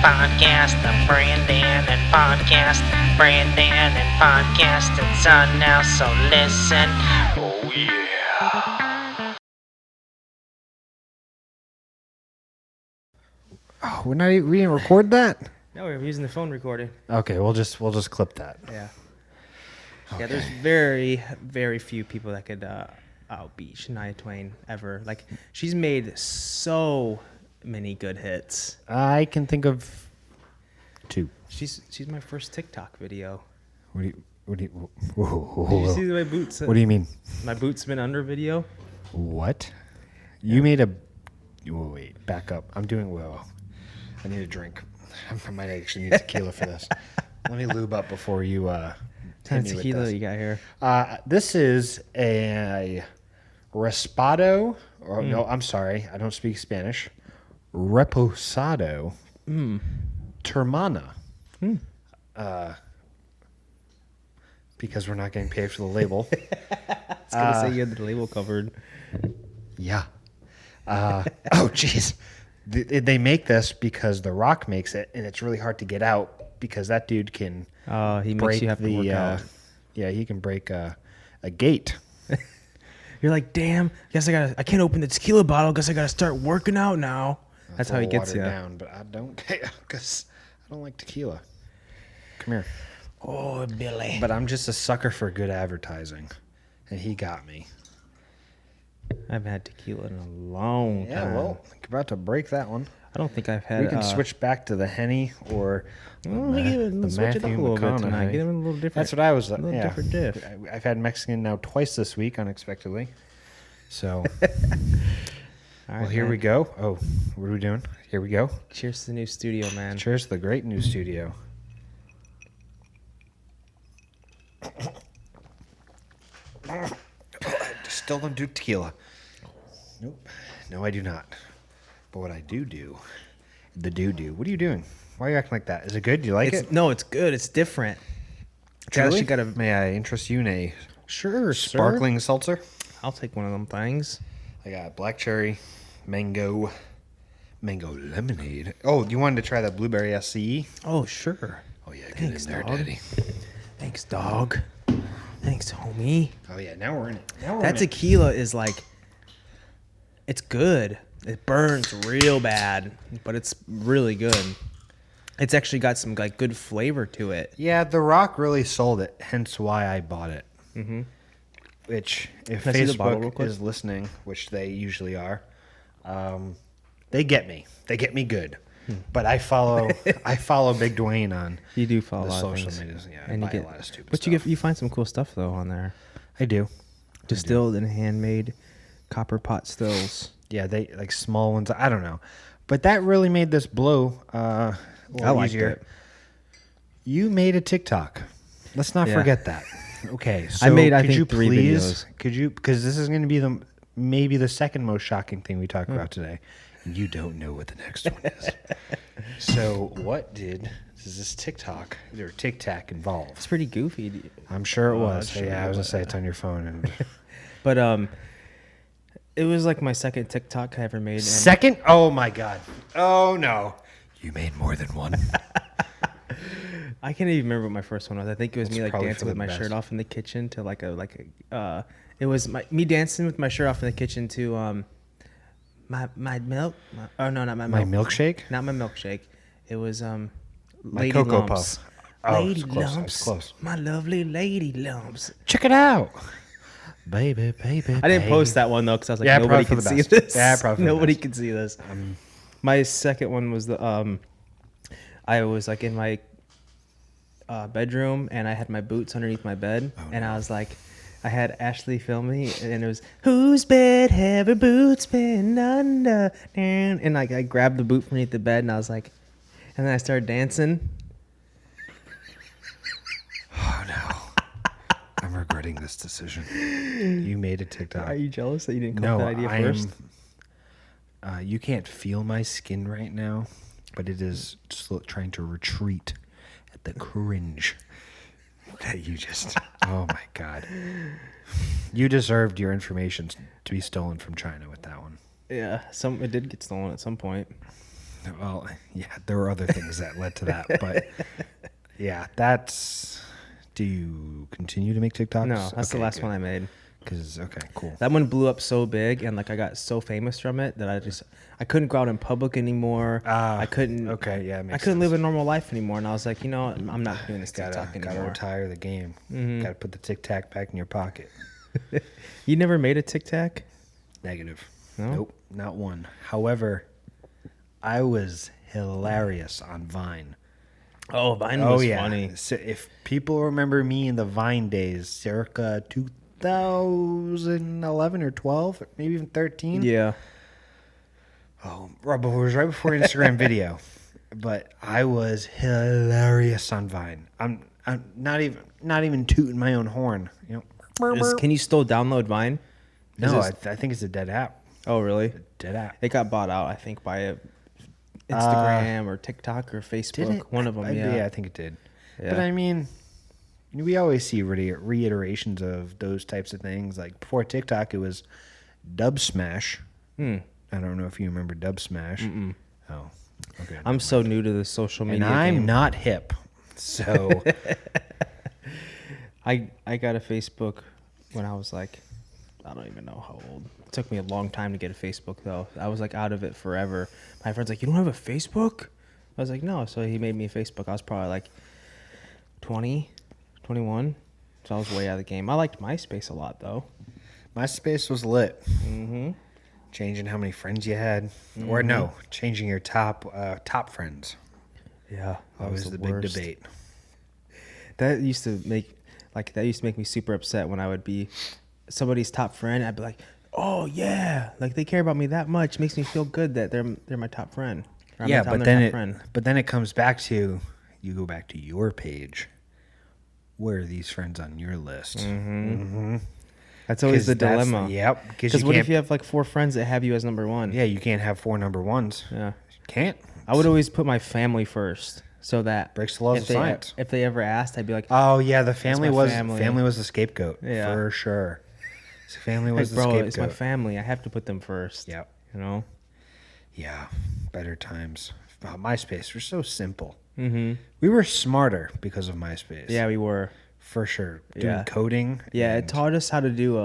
Podcast, the BranDan Podcast, BranDan Podcast. It's on now, so listen. Oh yeah. Oh, we didn't record that? No, we're using the phone recording. Okay, we'll just clip that. Yeah. Okay. Yeah, there's very, very few people that could outbeat Shania Twain ever. Like, she's made so many good hits. I can think of two. She's my first TikTok video. What do you Did you see my boots? What do you mean? My boots been under video? What? You made a... Wait, back up. I'm doing well. I need a drink. I might actually need tequila for this. Let me lube up before you What kind of tequila you got here? This is a Respado. Or no, I'm sorry. I don't speak Spanish. Reposado. Termana. Because we're not getting paid for the label. I was going to say you had the label covered. Yeah. Oh, jeez. They make this because The Rock makes it, and it's really hard to get out because that dude can He break makes you have to work out. Yeah, he can break a gate. You're like, damn, I can't open the tequila bottle. Guess I got to start working out now. That's how he gets you. Down, but I don't, because I don't like tequila. Come here. Oh, Billy. But I'm just a sucker for good advertising, and he got me. I haven't had tequila in a long time. Yeah, well, you're about to break that one. I don't think I've had. We can switch back to the Henny or let's switch it up a little bit tonight. Get him a little different. That's what I was. Different diff. I've had Mexican now twice this week, unexpectedly. So, All well, here we go. Oh, what are we doing? Here we go. Cheers to the new studio, man. Cheers to the great new studio. Still don't do tequila. Nope. No, I do not. But what I do, the do. What are you doing? Why are you acting like that? Is it good? Do you like it? No, it's good. It's different. Truly? Gotta, May I interest you in a sure, sparkling seltzer? I'll take one of them things. I got black cherry, mango lemonade. Oh, you wanted to try that blueberry SCE? Oh, sure. Oh, yeah. Thanks, get in there, dog. Daddy. Thanks, dog. Thanks, homie. Oh, yeah. Now we're in it. That tequila is like, it's good. It burns real bad, but it's really good. It's actually got some like good flavor to it. Yeah, The Rock really sold it, hence why I bought it. Mm-hmm. Which, if Can I see the bottle real Facebook quick? is listening, which they usually are, they get me. They get me good. But I follow Big Dwayne on You do follow the a lot of social things. medias. Yeah, And I you buy get, a lot of stupid but stuff. you find some cool stuff though on there. I do. Distilled and handmade copper pot stills. Yeah, they like small ones. I don't know, but that really made this blow a little liked easier. it. You made a TikTok. Let's not Yeah. forget that. Okay, so I made, I could think, you 3 please, videos. Could you, because this is going to be maybe the second most shocking thing we talk about today. You don't know what the next one is. So what does this TikTok or Tic Tac involve? It's pretty goofy. I'm sure it was. sure Yeah, I it was gonna was. say it's on your phone. And But it was like my second TikTok I ever made. And second? Oh my God! Oh no! You made more than one. I can't even remember what my first one was. I think it was It's me like probably dancing for with the my best. shirt off in the kitchen to it was me dancing with my shirt off in the kitchen to my milk. Not my My milk. milkshake. Not my milkshake. It was My lady Cocoa lumps. Puff. Oh, Lady it's close. I was lumps. close. My lovely lady lumps. Check it out, baby. I didn't post that one though because I was like, Yeah, nobody probably can for see the best. this. Yeah, probably for the Nobody best. can see this. My second one was the I was like in my bedroom and I had my boots underneath my bed and I was like, I had Ashley film me and it was whose bed have her boots been under? And like I grabbed the boot from underneath the bed and I was like, and then I started dancing. Oh no! I'm regretting this decision. You made a TikTok. Are you jealous that you didn't come No, up with that idea I first? am. You can't feel my skin right now, but it is trying to retreat at the cringe that you just. Oh my God! You deserved your information to be stolen from China with that one. Yeah, it did get stolen at some point. Well, yeah, there were other things that led to that, but yeah, that's. Do you continue to make TikToks? No, that's the last one I made. Because okay, cool. That one blew up so big, and like I got so famous from it that I couldn't go out in public anymore. I couldn't. Okay, yeah, I couldn't live a normal life anymore, and I was like, you know, what? I'm not doing this TikTok Gotta anymore. retire the game. Gotta put the Tic Tac back in your pocket. You never made a Tic Tac? Negative. No? Nope, not one. However, I was hilarious on Vine. Oh, Vine was funny. So if people remember me in the Vine days, circa 2011 or 12, maybe even 13. Yeah. Oh, it was right before Instagram video, but I was hilarious on Vine. I'm not even tooting my own horn. You know, Can you still download Vine? no, I think it's a dead app. Oh, really? Dead app. It got bought out, I think, by Instagram or TikTok or Facebook. Didn't it? One of them, yeah. I think it did. Yeah. But I mean, we always see reiterations of those types of things. Like before TikTok, it was Dub Smash. I don't know if you remember Dub Smash. Oh, okay. I'm so new to the social media And I'm game. not hip, so I got a Facebook when I was like, I don't even know how old. It took me a long time to get a Facebook, though. I was like out of it forever. My friend's like, you don't have a Facebook? I was like, no. So he made me a Facebook. I was probably like 20, 21. So I was way out of the game. I liked MySpace a lot, though. MySpace was lit. Changing how many friends you had, or no, changing your top friends. Yeah, That was the big debate. That used to make me super upset when I would be somebody's top friend. I'd be like, oh yeah, like they care about me that much. Makes me feel good that they're my top friend. Yeah, but then it comes back to, you go back to your page. Where are these friends on your list? That's always the dilemma. Yep. Because what if you have like 4 friends that have you as number one? Yeah, you can't have 4 number ones. Yeah. Can't. I would always put my family first, so that Breaks the laws of science. If they ever asked, I'd be like, Oh yeah, the family my was family. was the scapegoat. Yeah. For sure. So family was bro, the scapegoat. it's my family. I have to put them first. Yep. You know. Yeah. Better times. Oh, MySpace. We're so simple. We were smarter because of MySpace. Yeah, we were. For sure. Doing coding. Yeah, and- it taught us how to do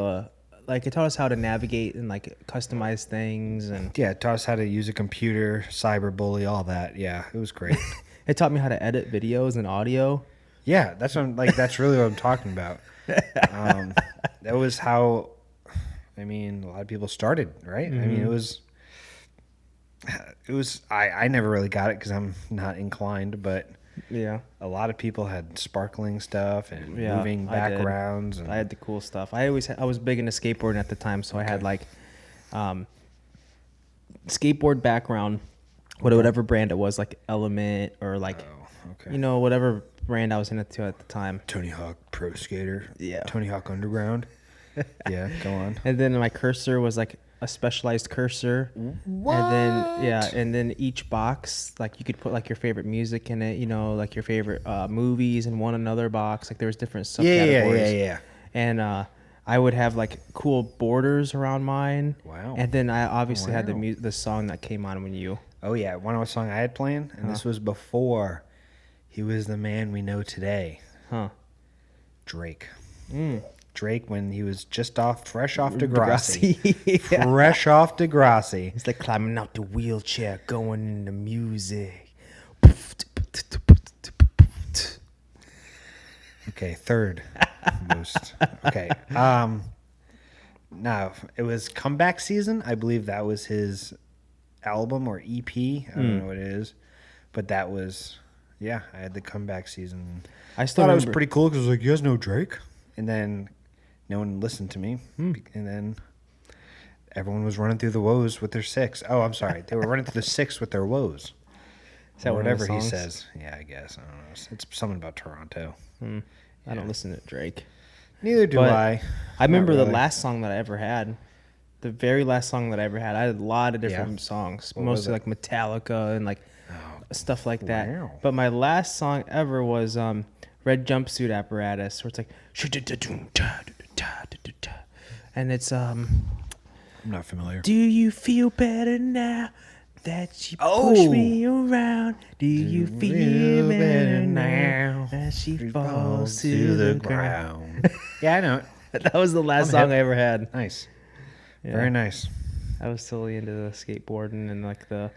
it taught us how to navigate and like customize things, and Yeah, it taught us how to use a computer, cyberbully, all that. Yeah, it was great. it taught me how to edit videos and audio. Yeah, that's what that's really what I'm talking about. That was how, a lot of people started, right? It was I never really got it because I'm not inclined, but Yeah. a lot of people had sparkling stuff and moving I did. backgrounds. And I had the cool stuff. I was big into skateboarding at the time, so I had like skateboard background, whatever brand it was, like Element or like whatever brand I was into at the time. Tony Hawk Pro Skater. Yeah. Tony Hawk Underground. Yeah, go on. And then my cursor was like a specialized cursor. What? And then each box, like you could put like your favorite music in it, like your favorite movies in one another box. Like there was different subcategories. Yeah. And I would have like cool borders around mine. Wow. And then I obviously had the song that came on when you. Oh yeah, one of the song I had playing, and this was before he was the man we know today. Huh. Drake. Mm. Drake when he was just fresh off Degrassi. Yeah. Fresh off Degrassi. It's like climbing out the wheelchair, going into music. Okay, third most. Okay. No, it was Comeback Season. I believe that was his album or EP. I don't know what it is, but that was, I had the Comeback Season. I still thought it was remember- pretty cool because I was like, you guys know Drake? And then no one listened to me. And then everyone was running through the woes with their 6. Oh, I'm sorry. They were running through the 6 with their woes. Is that Or one of the whatever he songs? says. Yeah, I guess. I don't know. It's something about Toronto. I don't listen to Drake. Neither do But I. I remember really. the last song that I ever had. The very last song that I ever had. I had a lot of different songs, What was mostly it? like Metallica and like stuff like that. wow. But my last song ever was Red Jumpsuit Apparatus, where it's like, and it's I'm not familiar. do you feel better now? that you push me around. Do you feel better now as she falls to the ground? Yeah, I know it. That was the last I'm song hip. I ever had. Nice. Yeah. Very nice. I was totally into the skateboarding and like the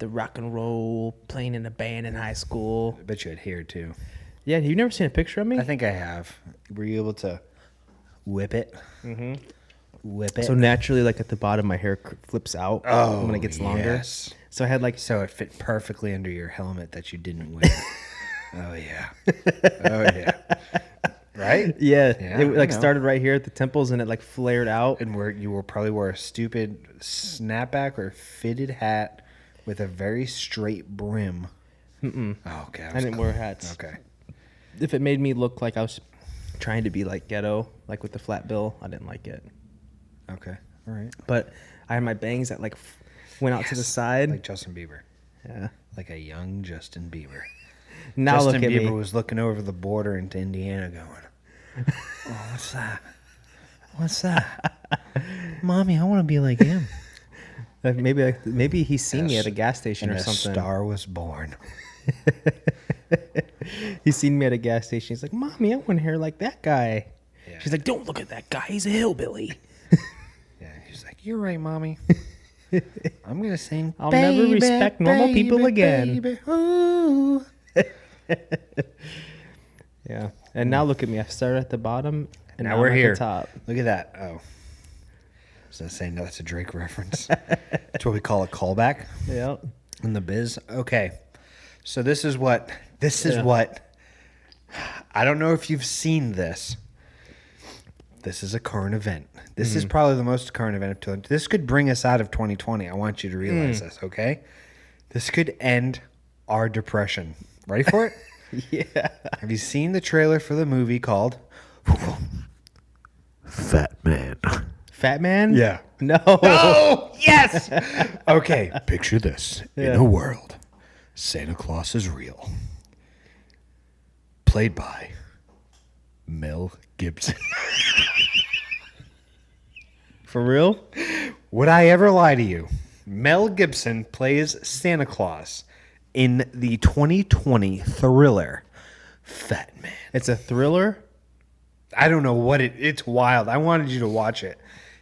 rock and roll, playing in a band in high school. I bet you had hair too. Yeah, you've never seen a picture of me? I think I have. Were you able to whip it? Mm-hmm. Whip it. So naturally, like at the bottom, my hair flips out when it gets longer. Yes. So I had like So it fit perfectly under your helmet that you didn't wear. Oh yeah. Oh yeah. Right? yeah, Yeah, it like I know. started right here at the temples and it like flared out. And where you will probably wear a stupid snapback or fitted hat with a very straight brim. Oh, okay. I didn't wear hats. Okay. If it made me look like I was trying to be like ghetto, like with the flat bill, I didn't like it. Okay. All right. But I had my bangs that like went out to the Yes. side. Like Justin Bieber. Yeah. Like a young Justin Bieber. Now Justin look at Bieber me. was looking over the border into Indiana going, oh, what's that? What's that? Mommy, I want to be like him. Maybe he's seen me Yes. at a gas station And or a something. star was born. He's seen me at a gas station. He's like, "Mommy, I want hair like that guy." Yeah. She's like, "Don't look at that guy. He's a hillbilly." Yeah, he's like, you're right, Mommy. I'm going to sing, I'll never respect normal people again. baby, ooh. Yeah. And now look at me. I started at the bottom, and Now now we're I'm at here. the top. Look at that. Oh. I was going to say, no, that's a Drake reference. That's what we call a callback Yeah. in the biz. Okay. So this is what, I don't know if you've seen this. This is a current event. This is probably the most current event. This could bring us out of 2020. I want you to realize this, okay? This could end our depression. Ready for it? Yeah. Have you seen the trailer for the movie called Fat Man? Fat man? Yeah. No. Oh, yes! Okay, picture this. In Yeah. a world, Santa Claus is real. Played by Mel Gibson. For real? Would I ever lie to you? Mel Gibson plays Santa Claus in the 2020 thriller Fat Man. It's a thriller? I don't know what it's wild. I wanted you to watch it.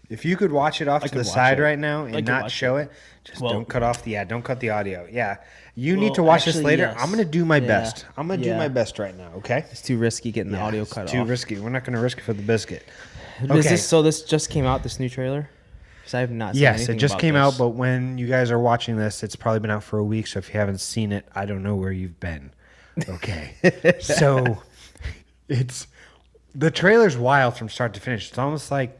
If you could watch it off to could the watch side it. right now and could not watch show it, just Well- don't cut off don't cut the audio. Yeah. You need Well, to watch this actually, later. yes. I'm going to do my Yeah. best. I'm going to do Yeah. my best right now, okay? It's too risky getting the audio It's cut too off. risky. We're not going to risk it for the biscuit. Is Okay. this just came out, this new trailer? Because I have not seen Yes, it anything just about came this. out, but when you guys are watching this, it's probably been out for a week. So if you haven't seen it, I don't know where you've been. Okay. So the trailer's wild from start to finish. It's almost like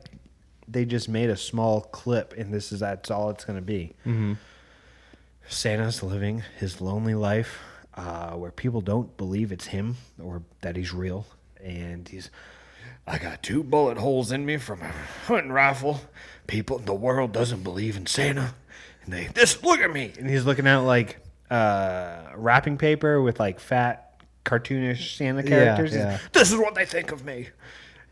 they just made a small clip and that's all it's going to be. Mm-hmm. Santa's living his lonely life where people don't believe it's him or that he's real. And I got 2 bullet holes in me from a hunting rifle. The world doesn't believe in Santa. And look at me. And he's looking at like wrapping paper with like fat cartoonish Santa characters. yeah. This is what they think of me.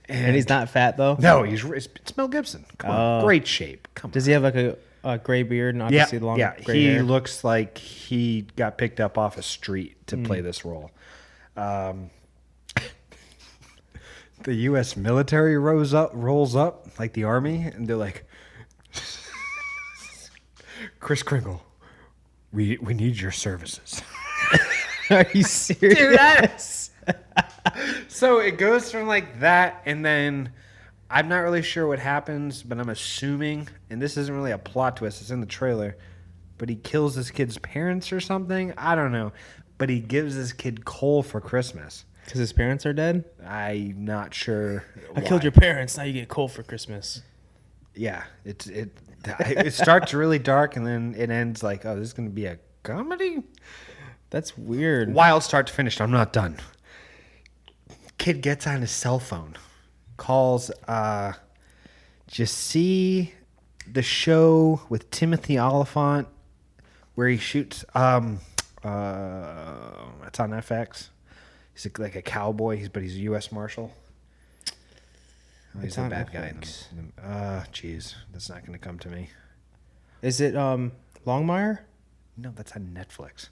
And he's not fat, though? No, it's Mel Gibson. Come on. Great shape. Come on. Does he have like a gray beard and Yeah, obviously long yeah. gray He hair? looks like he got picked up off a street to play this role. The U.S. military rolls up like the army, and they're like, Kris Kringle, we need your services. Are you serious? So it goes from like that, and then I'm not really sure what happens, but I'm assuming, and this isn't really a plot twist, it's in the trailer, but he kills this kid's parents or something. I don't know. But he gives this kid coal for Christmas. Because his parents are dead? I'm not sure. I killed your parents. Now you get coal for Christmas. Yeah, it starts really dark, and then it ends like, oh, this is going to be a comedy? That's weird. Wild start to finish. I'm not done. Kid gets on his cell phone, calls, just see the show with Timothy Oliphant where he shoots, it's on FX. He's like a cowboy, but he's a U.S. Marshal. Oh, he's It's a on bad guy. FX. Jeez, that's not going to come to me. Is it the Longmire? No, that's on Netflix.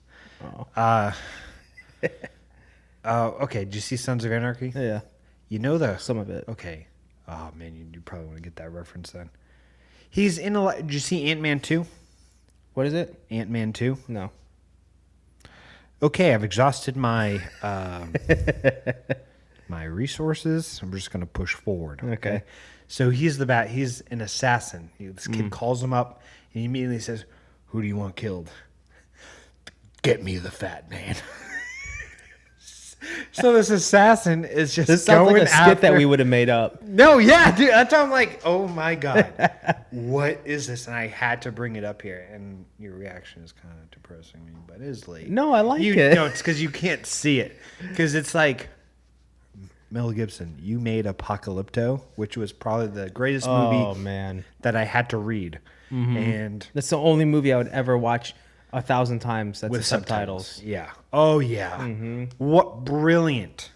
Oh. Okay. Did you see Sons of Anarchy? Yeah. You know Some of it. Okay. Oh man, you probably want to get that reference then. He's in a lot. Did you see Ant-Man 2? What is it? Ant-Man 2? No. Okay, I've exhausted my my resources. I'm just gonna push forward. Okay. So he's an assassin. This kid calls him up and he immediately says, "Who do you want killed?" "Get me the fat man." So this assassin is just This sounds going like a skit after... that we would have made up. No, yeah, dude. That's why I'm like, oh my God, what is this? And I had to bring it up here. And your reaction is kind of depressing me, but it is late. No, I like it. No, it's because you can't see it. Because it's like, Mel Gibson, you made Apocalypto, which was probably the greatest movie that I had to read. Mm-hmm. And that's the only movie I would ever watch 1,000 times. That's with subtitles. Yeah. Oh, yeah. Mm-hmm. What brilliant.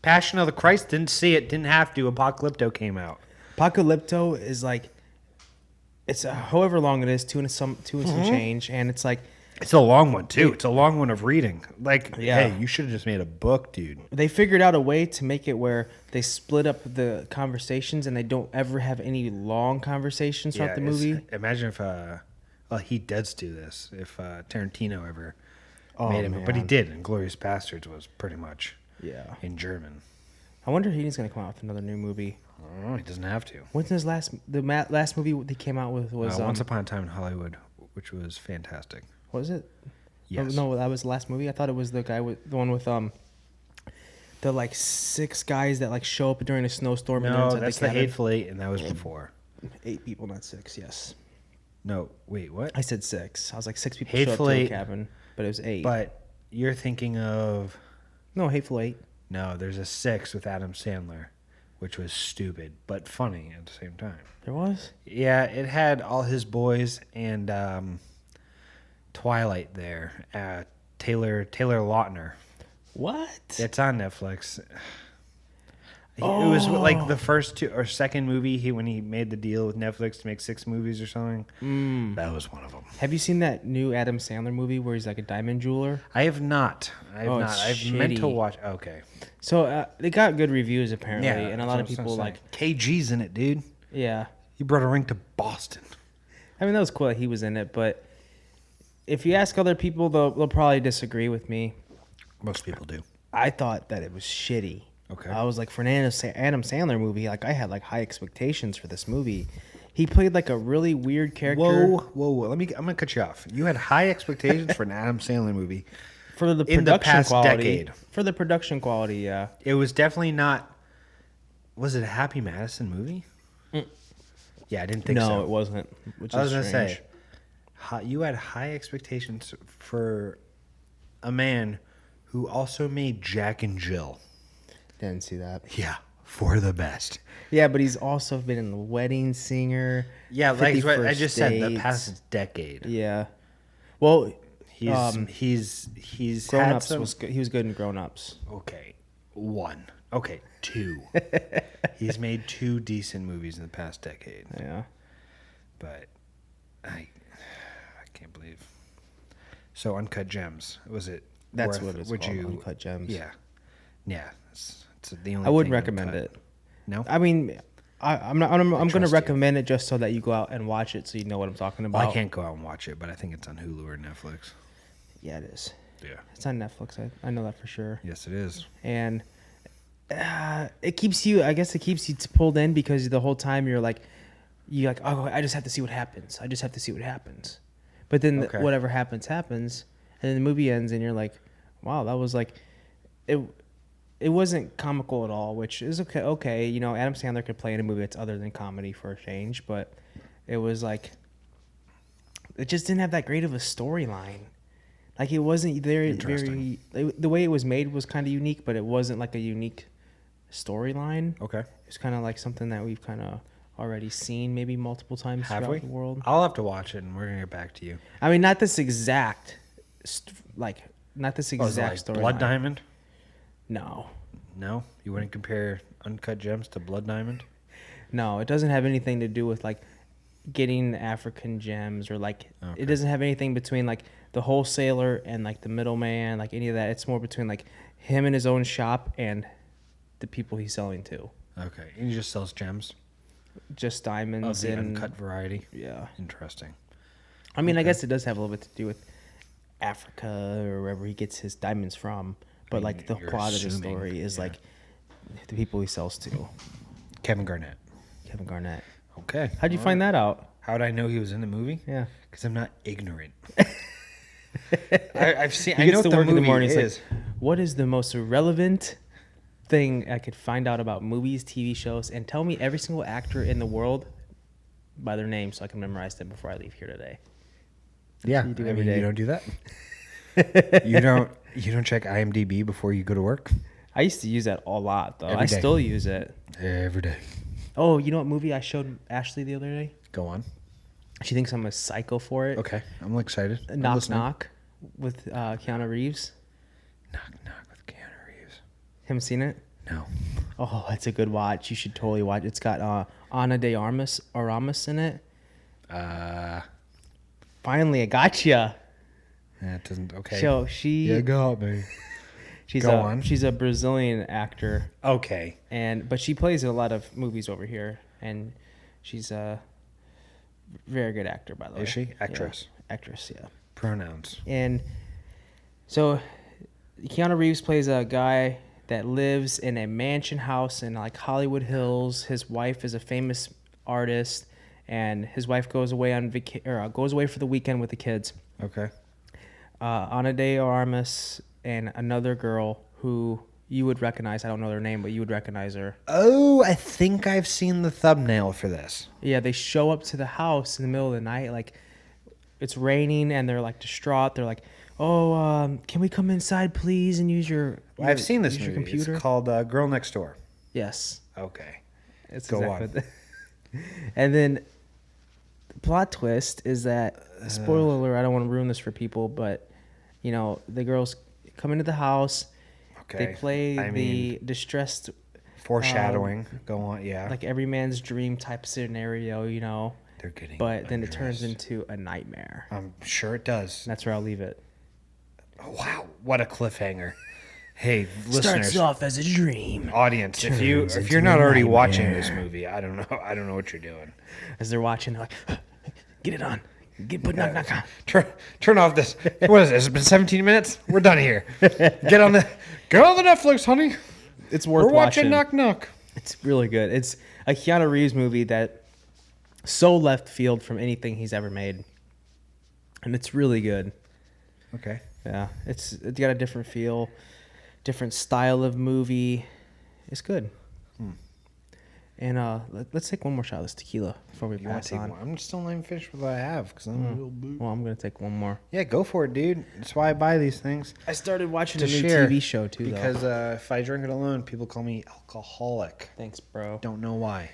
Passion of the Christ, didn't see it, didn't have to. Apocalypto came out. Apocalypto is like, it's however long it is, two and some change, and it's like, it's a long one too. It's a long one of reading. Like, hey, you should have just made a book, dude. They figured out a way to make it where they split up the conversations and they don't ever have any long conversations throughout the movie. Imagine if, he does do this. If Tarantino ever made him, but he did. And Glorious Bastards was pretty much in German. I wonder if he's going to come out with another new movie. I don't know. He doesn't have to. When's his last movie he came out with was Once Upon a Time in Hollywood, which was fantastic. Was it? Yes. No, that was the last movie. I thought it was the one with the like 6 guys that like show up during a snowstorm. No, and that's the Hateful Eight, and that was before. 8 people, not 6. Yes. No, wait, what? I said 6. I was like 6 people Hateful show up to Eight, a cabin, but it was 8. But you're thinking of... No, Hateful Eight. No, there's a 6 with Adam Sandler, which was stupid but funny at the same time. There was? Yeah, it had all his boys and Twilight there. Taylor Lautner. What? It's on Netflix. It was like the first 2 or second movie when he made the deal with Netflix to make 6 movies or something. That was one of them. Have you seen that new Adam Sandler movie where he's like a diamond jeweler? I have not. I've meant to watch. Okay. So they got good reviews apparently, and a lot of people like KG's in it, dude. Yeah. He brought a ring to Boston. I mean, that was cool that he was in it, but if you ask other people, they'll probably disagree with me. Most people do. I thought that it was shitty. Okay. I was like, for an Adam Sandler movie, like I had like high expectations for this movie. He played like a really weird character. Whoa! I'm gonna cut you off. You had high expectations for an Adam Sandler movie for the in production the past quality. decade. For the production quality, yeah. It was definitely not. Was it a Happy Madison movie? Yeah, I didn't think so. No, it wasn't. Which I was is gonna strange. say, you had high expectations for a man who also made Jack and Jill. Didn't see that. Yeah, for the best. Yeah, but he's also been in The Wedding Singer. Yeah, like what I 50 just First said, the Dates. past decade. Yeah. Well, He's Grown had Ups some, was good. He was good in Grown Ups. Okay, 1. Okay, 2. He's made 2 decent movies in the past decade. Yeah. But I can't believe. So Uncut Gems, was it? That's what it's called. Uncut Gems. Yeah. It's the only. I wouldn't thing recommend uncut. it. No. I mean, I'm going to trust recommend it just so that you go out and watch it, so you know what I'm talking about. Well, I can't go out and watch it, but I think it's on Hulu or Netflix. Yeah, it is. Yeah. It's on Netflix. I know that for sure. Yes, it is. And it keeps you. I guess it keeps you pulled in because the whole time you're like, oh, I just have to see what happens. I just have to see what happens. But then whatever happens, and then the movie ends, and you're like, wow, that was like, it wasn't comical at all, which is okay. Okay, you know, Adam Sandler could play in a movie that's other than comedy for a change, but it was like, it just didn't have that great of a storyline. Like it wasn't very. The way it was made was kind of unique, but it wasn't like a unique storyline. Okay. It's kind of like something that we've kind of already seen maybe multiple times throughout the world. I'll have to watch it, and we're gonna get back to you. I mean, not this exact storyline. Blood Diamond? No, you wouldn't compare Uncut Gems to Blood Diamond? no, it doesn't have anything to do with like getting African gems or like Okay. it doesn't have anything between like the wholesaler and like the middleman, like any of that. It's more between like him and his own shop and the people he's selling to. Okay. And he just sells gems Just of diamonds the and uncut variety. yeah. Interesting. I mean, I Okay. guess it does have a little bit to do with Africa or wherever he gets his diamonds from. But mean, like the you're plot of the assuming, story is yeah. like the people he sells to. Kevin Garnett. Kevin Garnett. Okay. How'd you find that out? How'd I know he was in the movie? Yeah. Because I'm not ignorant. I've seen. He I know gets what to the work in movie the morning. He's is. like, what is the most relevant thing I could find out about movies, TV shows, and tell me every single actor in the world by their name so I can memorize them before I leave here today. Yeah, what you do I every mean, day. you don't do that. You don't check IMDb before you go to work I used to use that a lot, though. Every I day. still use it. every day. Oh, you know what movie I showed Ashley the other day? Go on. She thinks I'm a psycho for it. Okay, I'm excited. I'm Knock listening. Knock with Keanu Reeves. Knock knock with Keanu Reeves. Haven't seen it? No. Oh, it's a good watch. You should totally watch. It's got Ana de Armas in it. Finally, I got you. That doesn't. Okay. So You got me. she's Go a on. she's a Brazilian actor, Okay. but she plays in a lot of movies over here, and she's a very good actor, by the way. Is she? Yeah. Actress. Actress, yeah. Pronouns. And so Keanu Reeves plays a guy that lives in a mansion house in like Hollywood Hills. His wife is a famous artist, and his wife goes away on goes away for the weekend with the kids. Okay. Ana de Armas and another girl who you would recognize. I don't know their name, but you would recognize her. Oh, I think I've seen the thumbnail for this. Yeah, they show up to the house in the middle of the night, like it's raining, and they're like distraught. They're like, "Oh, can we come inside, please, and use your?" I've seen this use movie. your computer. It's called Girl Next Door. Yes, Okay. it's Go exactly what and then the plot twist is that spoiler alert. I don't want to ruin this for people, but you know the girls come into the house. Okay. They play I the mean, distressed, foreshadowing. Go on. Yeah. like every man's dream type scenario, you know. They're getting. But then it turns undressed. into a nightmare. I'm sure it does. And that's where I'll leave it. Wow, what a cliffhanger! Hey, Starts listeners, off as a dream. audience, if turns you're into not a already watching nightmare. this movie, I don't know what you're doing. As they're watching, they're like, get it on. Put knock knock on. Turn off this. What is this? It's been 17 minutes. We're done here. Get on the Netflix, honey. It's worth We're watching watching. Knock Knock. It's really good. It's a Keanu Reeves movie that so left field from anything he's ever made. And it's really good. Okay. Yeah. It's got a different feel, different style of movie. It's good. And let's take one more shot of this tequila before we You want pass to take on. one? I'm still not even finished with what I have because I'm a little boo. Well, I'm gonna take one more. Yeah, go for it, dude. That's why I buy these things. I started watching To a new share, TV show too, because though. if I drink it alone, people call me alcoholic. Thanks, bro. Don't know why.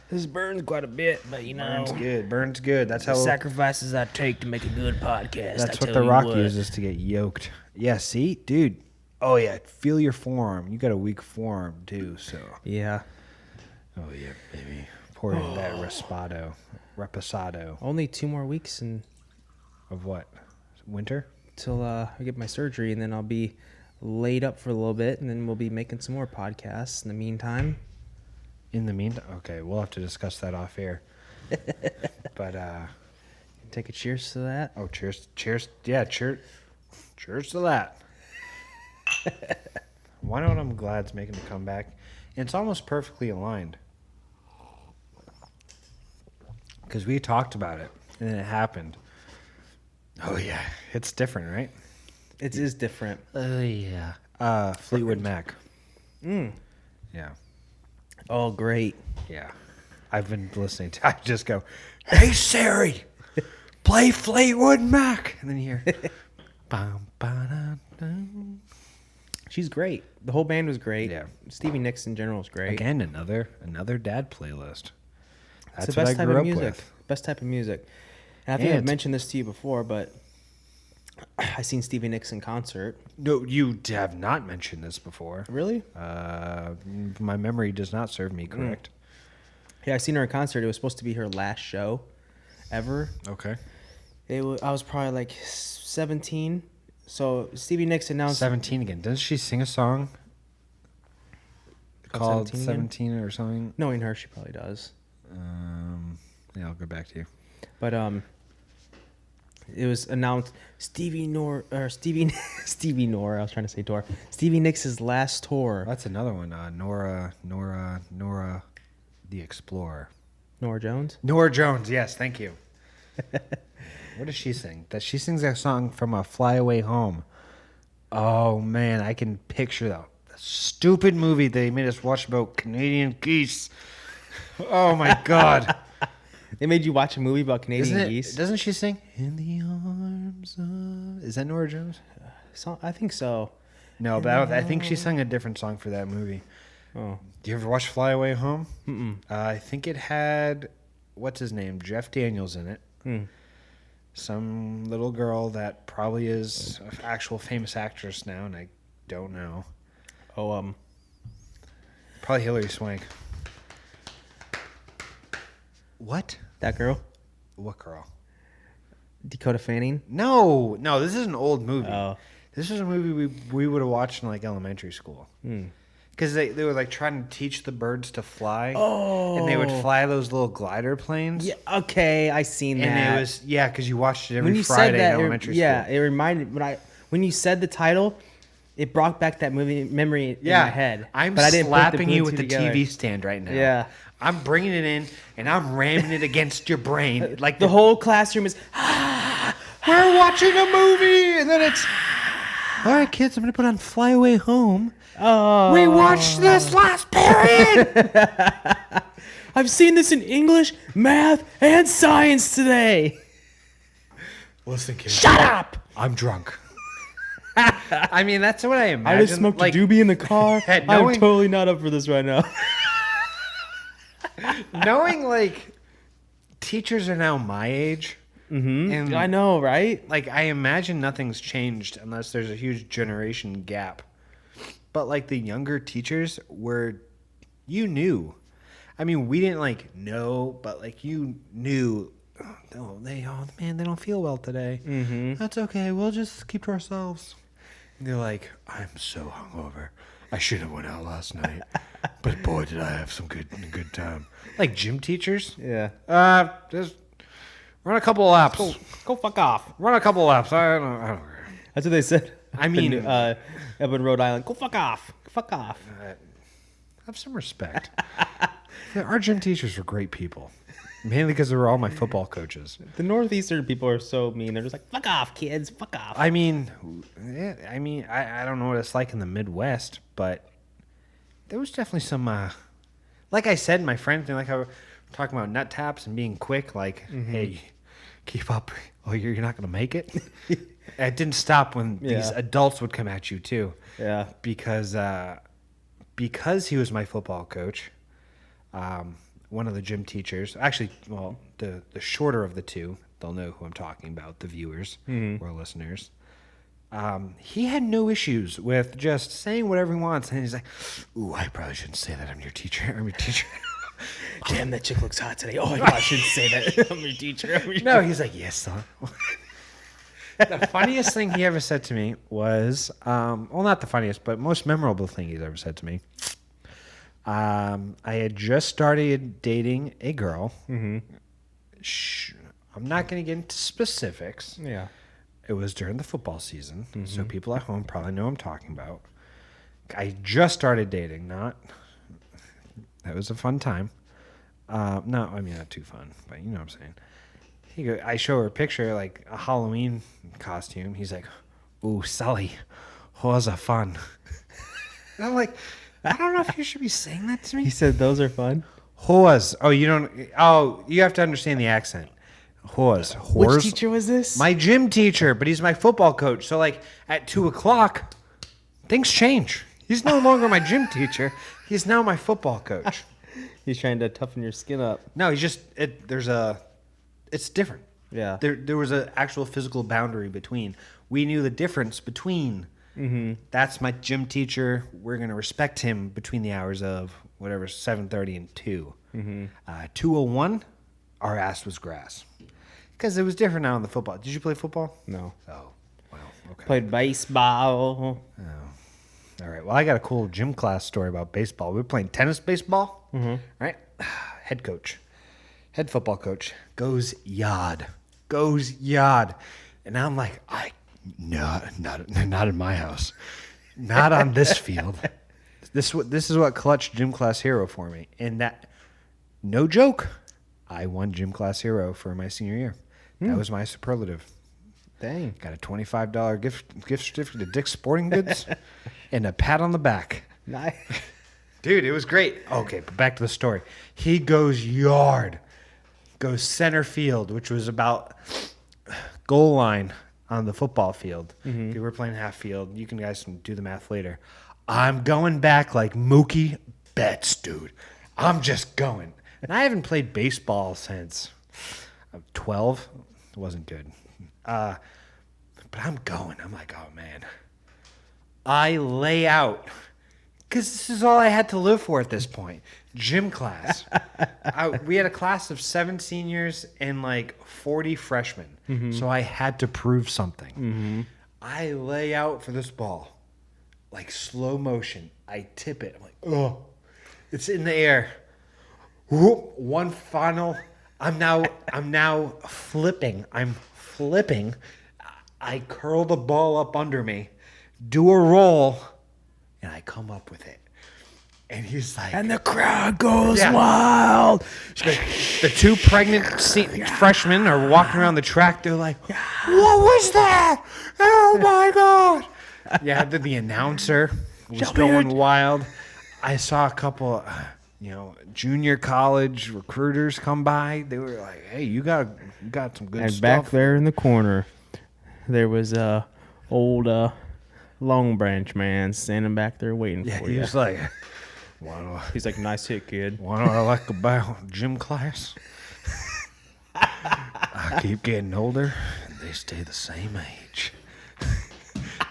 This burns quite a bit, but you know, Burns good. Burns good. That's how. sacrifices I take to make a good podcast. That's what The Rock uses to get yoked. Yeah, see, dude. Oh yeah, feel your forearm. You got a weak forearm too, so. Yeah. Oh yeah, baby. Pour in that reposado Only 2 more weeks of what? Winter? until I get my surgery, and then I'll be laid up for a little bit, and then we'll be making some more podcasts in the meantime. In the meantime, okay, we'll have to discuss that off air. But Take a cheers to that. oh, cheers, yeah, cheers to that. Why not? I'm glad it's making a comeback. And it's almost perfectly aligned. Because we talked about it, and then it happened. Oh, yeah. It's different, right? It is different. Oh, yeah. Fleetwood Mac. Yeah. Oh, great. Yeah. I've been listening to I just go, hey, Siri, play Fleetwood Mac. And then you hear, bum, ba-da-dum. She's great. The whole band was great. Yeah. Stevie Nicks in general is great. Again, another dad playlist. That's It's the what best I type grew of up music. with. Best type of music. And I think I've And- mentioned this to you before, but I seen Stevie Nicks in concert. No, you have not mentioned this before. Really? My memory does not serve me correct. Yeah, I seen her in concert. It was supposed to be her last show, ever. Okay. I was probably like 17. So Stevie Nicks announced 17 again. Doesn't she sing a song called 17 or something? Knowing her, she probably does. Yeah, I'll go back to you. But it was announced Stevie Nicks' last tour. That's another one. Nora, the Explorer. Norah Jones. Nora Jones. Yes, thank you. What does she sing? That she sings that song from a Fly Away Home. Oh man, I can picture that stupid movie they made us watch about Canadian geese. Oh my god. They made you watch a movie about Canadian geese. Doesn't she sing "In the Arms of"? Is that Nora Jones? I think so. No, but I think she sang a different song for that movie. Oh, Do you ever watch Fly Away Home? mm-mm. I think it had what's his name, Jeff Daniels in it. Some little girl that probably is an actual famous actress now, and I don't know. Oh, Probably Hilary Swank. What? that girl, What girl? Dakota Fanning. No, this is an old movie. Oh, This was a movie we would have watched in like elementary school. Because they were like trying to teach the birds to fly. Oh. And they would fly those little glider planes. yeah. Okay, I seen that. And it was, because you watched it every when you Friday said that, in elementary school. yeah, it reminded when you said the title, it brought back that movie memory in my head. I'm but I didn't put slapping two you and with two the together. TV stand right now. Yeah. I'm bringing it in and I'm ramming it against your brain. Like The whole classroom is. we're watching a movie, and then it's, all right, kids, I'm going to put on Fly Away Home. Oh, We watched this last period. I've seen this in English, math, and science today. Listen, kids. Shut up! I'm drunk. I mean, that's what I imagine. I just smoked a doobie in the car. I'm knowing- totally not up for this right now. Knowing, like, teachers are now my age. And I know, right? like, I imagine nothing's changed unless there's a huge generation gap. But like the younger teachers you knew. I mean, we didn't like know, but like you knew. Oh, they don't feel well today. That's okay. We'll just keep to ourselves. And they're like, I'm so hungover. I should have went out last night, but boy, did I have some good time. Like gym teachers. Yeah. Just run a couple of laps. Go fuck off. Run a couple of laps. I don't care. That's what they said. I mean, up in Rhode Island, go fuck off. Fuck off. Have some respect. Yeah, our gym teachers were great people, mainly because they were all my football coaches. The Northeastern people are so mean. They're just like, fuck off, kids. Fuck off. I mean, I don't know what it's like in the Midwest, but there was definitely some, like I said, my friends, like I was talking about nut taps and being quick, like, hey, keep up, or you're not going to make it. It didn't stop when these adults would come at you too. Yeah. Because he was my football coach, one of the gym teachers, actually, well, the shorter of the two, they'll know who I'm talking about, the viewers or listeners. He had no issues with just saying whatever he wants. And he's like, ooh, I probably shouldn't say that. I'm your teacher. Damn, that chick looks hot today. Oh, I shouldn't say that. I'm your teacher. No, he's like, yes, son. The funniest thing he ever said to me was, well, not the funniest, but most memorable thing he's ever said to me. I had just started dating a girl. I'm not going to get into specifics. Yeah. It was during the football season, so people at home probably know what I'm talking about. I just started dating, that was a fun time. No, I mean, not too fun, but you know what I'm saying. I show her a picture, like a Halloween costume. He's like, ooh, Sully, was a fun. And I'm like, I don't know if you should be saying that to me. He said those are fun. Whores. Oh, you have to understand the accent. Whores. Which teacher was this? My gym teacher, but he's my football coach. So like at 2:00, things change. He's no longer my gym teacher. He's now my football coach. He's trying to toughen your skin up. No, he's just, it's different. Yeah. There was an actual physical boundary between. We knew the difference between. That's my gym teacher. We're going to respect him between the hours of whatever, 7:30 and 2. 2:01, our ass was grass. Because it was different now in the football. Did you play football? No. Oh, well, okay. Played baseball. All right. Well, I got a cool gym class story about baseball. We were playing tennis baseball, right? Head football coach goes yard. And I'm like, not in my house. Not on this field. This is what clutched gym class hero for me. And that, no joke, I won gym class hero for my senior year. That was my superlative. Dang. Got a $25 gift certificate to Dick's Sporting Goods and a pat on the back. Nice. Dude, it was great. Okay, but back to the story. He goes yard, goes center field, which was about goal line on the football field. We were playing half field. You guys can do the math later. I'm going back like Mookie Betts, dude. I'm just going. And I haven't played baseball since 12. It wasn't good. But I'm going. I'm like, oh, man. I lay out. Because this is all I had to live for at this point. Gym class. We had a class of 7 seniors and like 40 freshmen. So I had to prove something. I lay out for this ball. Like slow motion. I tip it. I'm like, oh. It's in the air. Whoop, one final. I'm now flipping. I'm flipping. I curl the ball up under me, do a roll, and I come up with it. And he's like, And the crowd goes wild. the 2 pregnant freshmen are walking around the track. They're like, what was that? Oh my God. Yeah, the announcer was going wild. I saw a couple, junior college recruiters come by. They were like, hey, you got some good And stuff. back there in the corner, there was a old Long Branch man standing back there waiting for He you. was like, He's like, nice hit, kid. what I like about gym class? I keep getting older, and they stay the same age.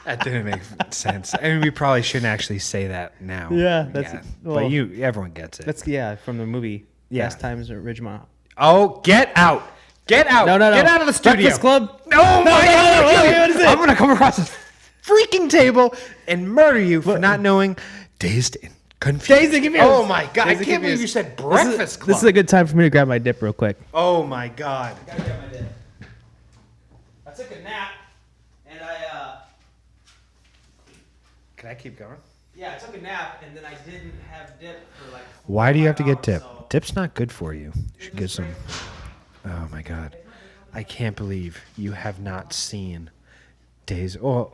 That didn't make sense. I mean, we probably shouldn't actually say that now. Yeah, that's but everyone gets it. That's from the movie Fast Times at Ridgemont. Oh, get out! Get out! No. Get out of the studio! Breakfast Club? No, my God! what is it? I'm gonna come across this freaking table and murder you for not knowing Dazed and Confused. Oh my God! I can't believe you said Breakfast Club. This is a good time for me to grab my dip real quick. Oh my God! I gotta grab my dip. I took a nap, and Can I keep going? I took a nap, and then I didn't have dip for like. Why do you have to get 5 dip? hours, so- Dip's not good for you. You should get some. Oh my God! I can't believe you have not seen Days. Oh,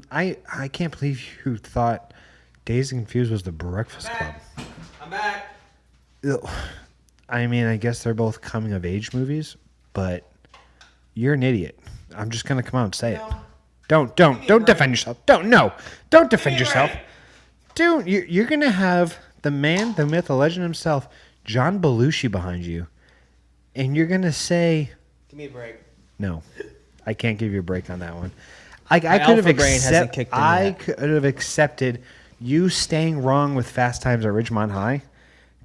I can't believe you thought Dazed and Confused was the Breakfast Club. I'm back. Ugh. I mean, I guess they're both coming of age movies, but you're an idiot. I'm just gonna come out and say it. Don't defend yourself. Don't defend yourself. Dude, you're gonna have the man, the myth, the legend himself, John Belushi behind you, and you're gonna say, Give me a break. no, I can't give you a break on that one. I could have alpha brain hasn't kicked in yet. could have accepted you staying wrong with Fast Times at Ridgemont High,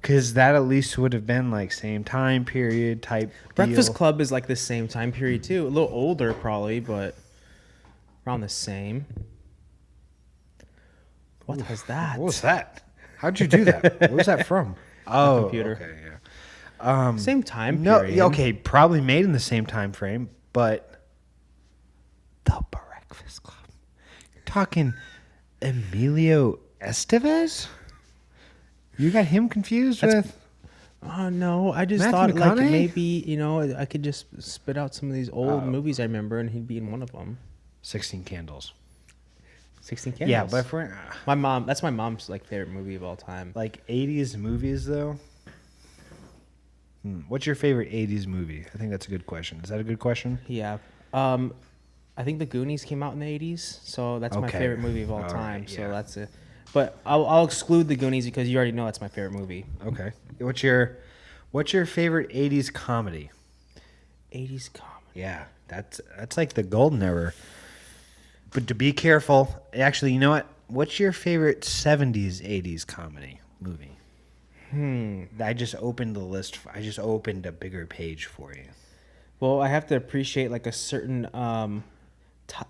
because that at least would have been like same time period type. Breakfast deal. Club is like the same time period too. A little older probably, but around the same. What was that? What was that? How'd you do that? What was that from? Oh, computer. Okay, yeah. Same time No, period. yeah, okay, probably made in the same time frame, but the Breakfast Club. You're talking Emilio Estevez? You got him confused with? Oh no, I just Matthew thought like McConaughey? maybe I could just spit out some of these old movies I remember, and he'd be in one of them. 16 Candles. 16 Candles. Yeah, but if we're my mom. That's my mom's like favorite movie of all time. like 80s movies, though. What's your favorite 80s movie? I think that's a good question. Is that a good question? Yeah. I think The Goonies came out in the 80s, so that's my Okay. favorite movie of all All time. right, So yeah. that's it. But I'll exclude The Goonies because you already know that's my favorite movie. Okay. What's your favorite 80s comedy? 80s comedy. Yeah, that's like the golden era. But to be careful, actually, you know what? What's your favorite 70s, 80s comedy movie? I just opened the list. I just opened a bigger page for you. Well, I have to appreciate like a certain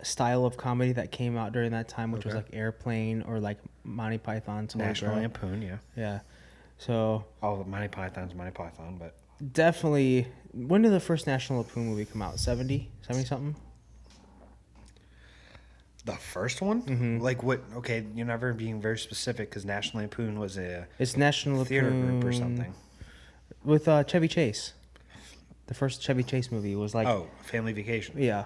style of comedy that came out during that time, which was like Airplane or like Monty Python's Holy National Grail. Lampoon, yeah. Yeah. So Oh, Monty Python's Monty Python, but definitely. When did the first National Lampoon movie come out? 70 something? the first one? Mm-hmm. Like what? Okay, you're never being very specific because National Lampoon was a It's National theater Lampoon group or something. with Chevy Chase. The first Chevy Chase movie was like, Oh, Family Vacation. yeah,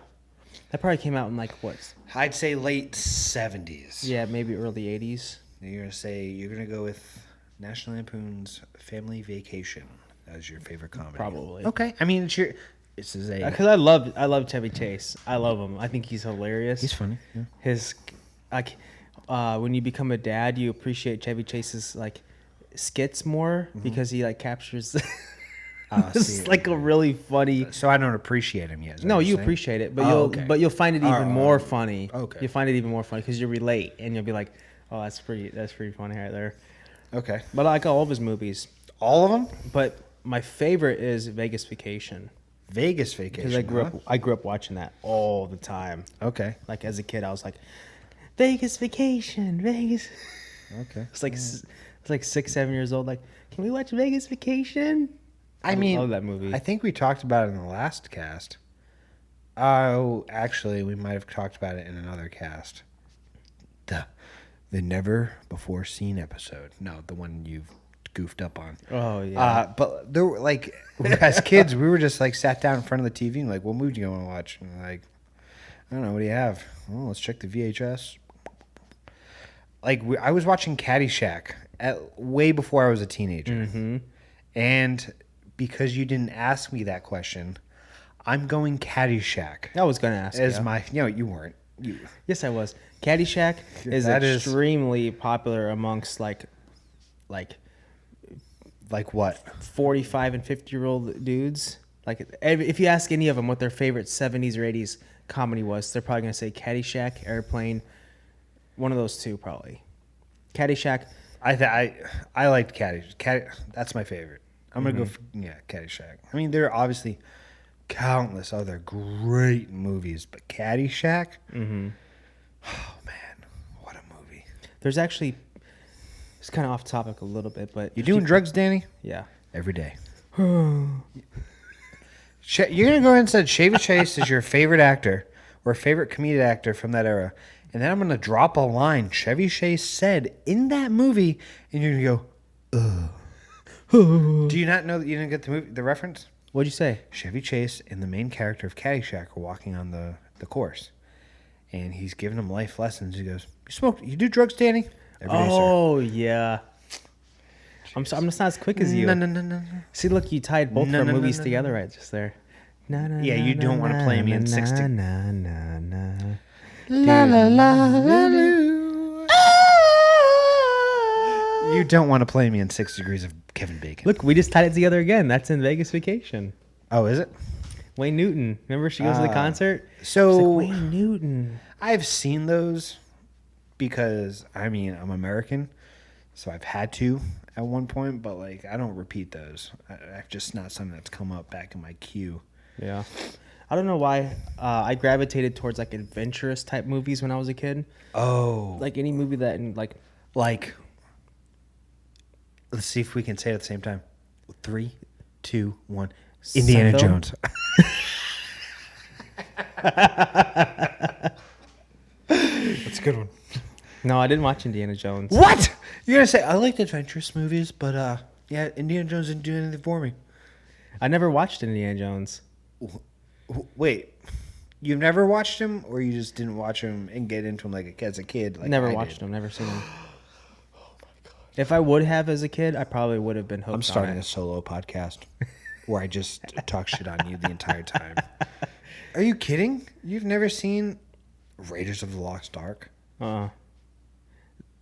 that probably came out in like what? I'd say late 70s. Yeah, maybe early 80s. You're gonna go with National Lampoon's Family Vacation as your favorite comedy. Probably. Okay. I mean, this is a. Because I love Chevy Chase. I love him. I think he's hilarious. He's funny. Yeah. His like when you become a dad, you appreciate Chevy Chase's like skits more because he like captures. It's like a really funny. So I don't appreciate him yet. No, you appreciate it, but you'll find it even more funny. Okay. You'll find it even more funny because you relate and you'll be like, oh, that's pretty funny right there. Okay. But I like all of his movies. All of them? But my favorite is Vegas Vacation Vegas Vacation. because I grew up watching that all the time. Okay. Like as a kid, I was like, Vegas Vacation, Vegas. Okay. It's like 6-7 years old. Like, can we watch Vegas Vacation? I mean, love that movie. I think we talked about it in the last cast. Oh, actually, we might have talked about it in another cast. The never before seen episode. No, the one you've goofed up on. Oh yeah. But there were like as kids, we were just like sat down in front of the TV and like, what movie do you want to watch? And like, I don't know, what do you have? Well, let's check the VHS. Like I was watching Caddyshack way before I was a teenager, and because you didn't ask me that question, I'm going Caddyshack. I was gonna ask as you. my. You know, you weren't. Yes, I was. Caddyshack is That is- extremely popular amongst like Like what? 45 and 50-year-old dudes. Like if you ask any of them what their favorite 70s or 80s comedy was, they're probably gonna say Caddyshack, Airplane, one of those two probably. Caddyshack. I liked Caddyshack. That's my favorite. I'm gonna go for Caddyshack. I mean, there are obviously countless other great movies, but Caddyshack. Oh man, what a movie! There's actually. It's kind of off topic a little bit, but You doing drugs, Danny? Yeah. Every day. You're gonna go ahead and say Chevy Chase is your favorite actor or favorite comedic actor from that era, and then I'm gonna drop a line Chevy Chase said in that movie, and you're gonna go, ugh. Do you not know that you didn't get the reference? What'd you say? Chevy Chase and the main character of Caddyshack are walking on the course, and he's giving them life lessons. He goes, you do drugs, Danny? Every day, sir." Oh yeah. I'm just not as quick as you. No. See, look, you tied both No, of our no, no, movies no, together right just there. Yeah, you don't want to play me in 60. La La la la loo. You don't want to play me in 6 Degrees of Kevin Bacon. Look, we just tied it together again. That's in Vegas Vacation. Oh, is it? Wayne Newton. Remember she goes to the concert? So She's like, Wayne Newton. I've seen those because I'm American, so I've had to at one point. But like, I don't repeat those. I've just not something that's come up back in my queue. Yeah. I don't know why I gravitated towards like adventurous type movies when I was a kid. Oh, Like any movie that like. Let's see if we can say it at the same time. 3, 2, 1. Indiana Seinfeld? Jones. That's a good one. No, I didn't watch Indiana Jones. What? You're gonna say I liked adventurous movies, but yeah, Indiana Jones didn't do anything for me. I never watched Indiana Jones. Wait, you've never watched him, or you just didn't watch him and get into him like as a kid? Like Never I watched did? him. Never seen him. Oh my god! If I would have as a kid, I probably would have been hooked. I'm starting on a it. solo podcast where I just talk shit on you the entire time. Are you kidding? You've never seen Raiders of the Lost Ark?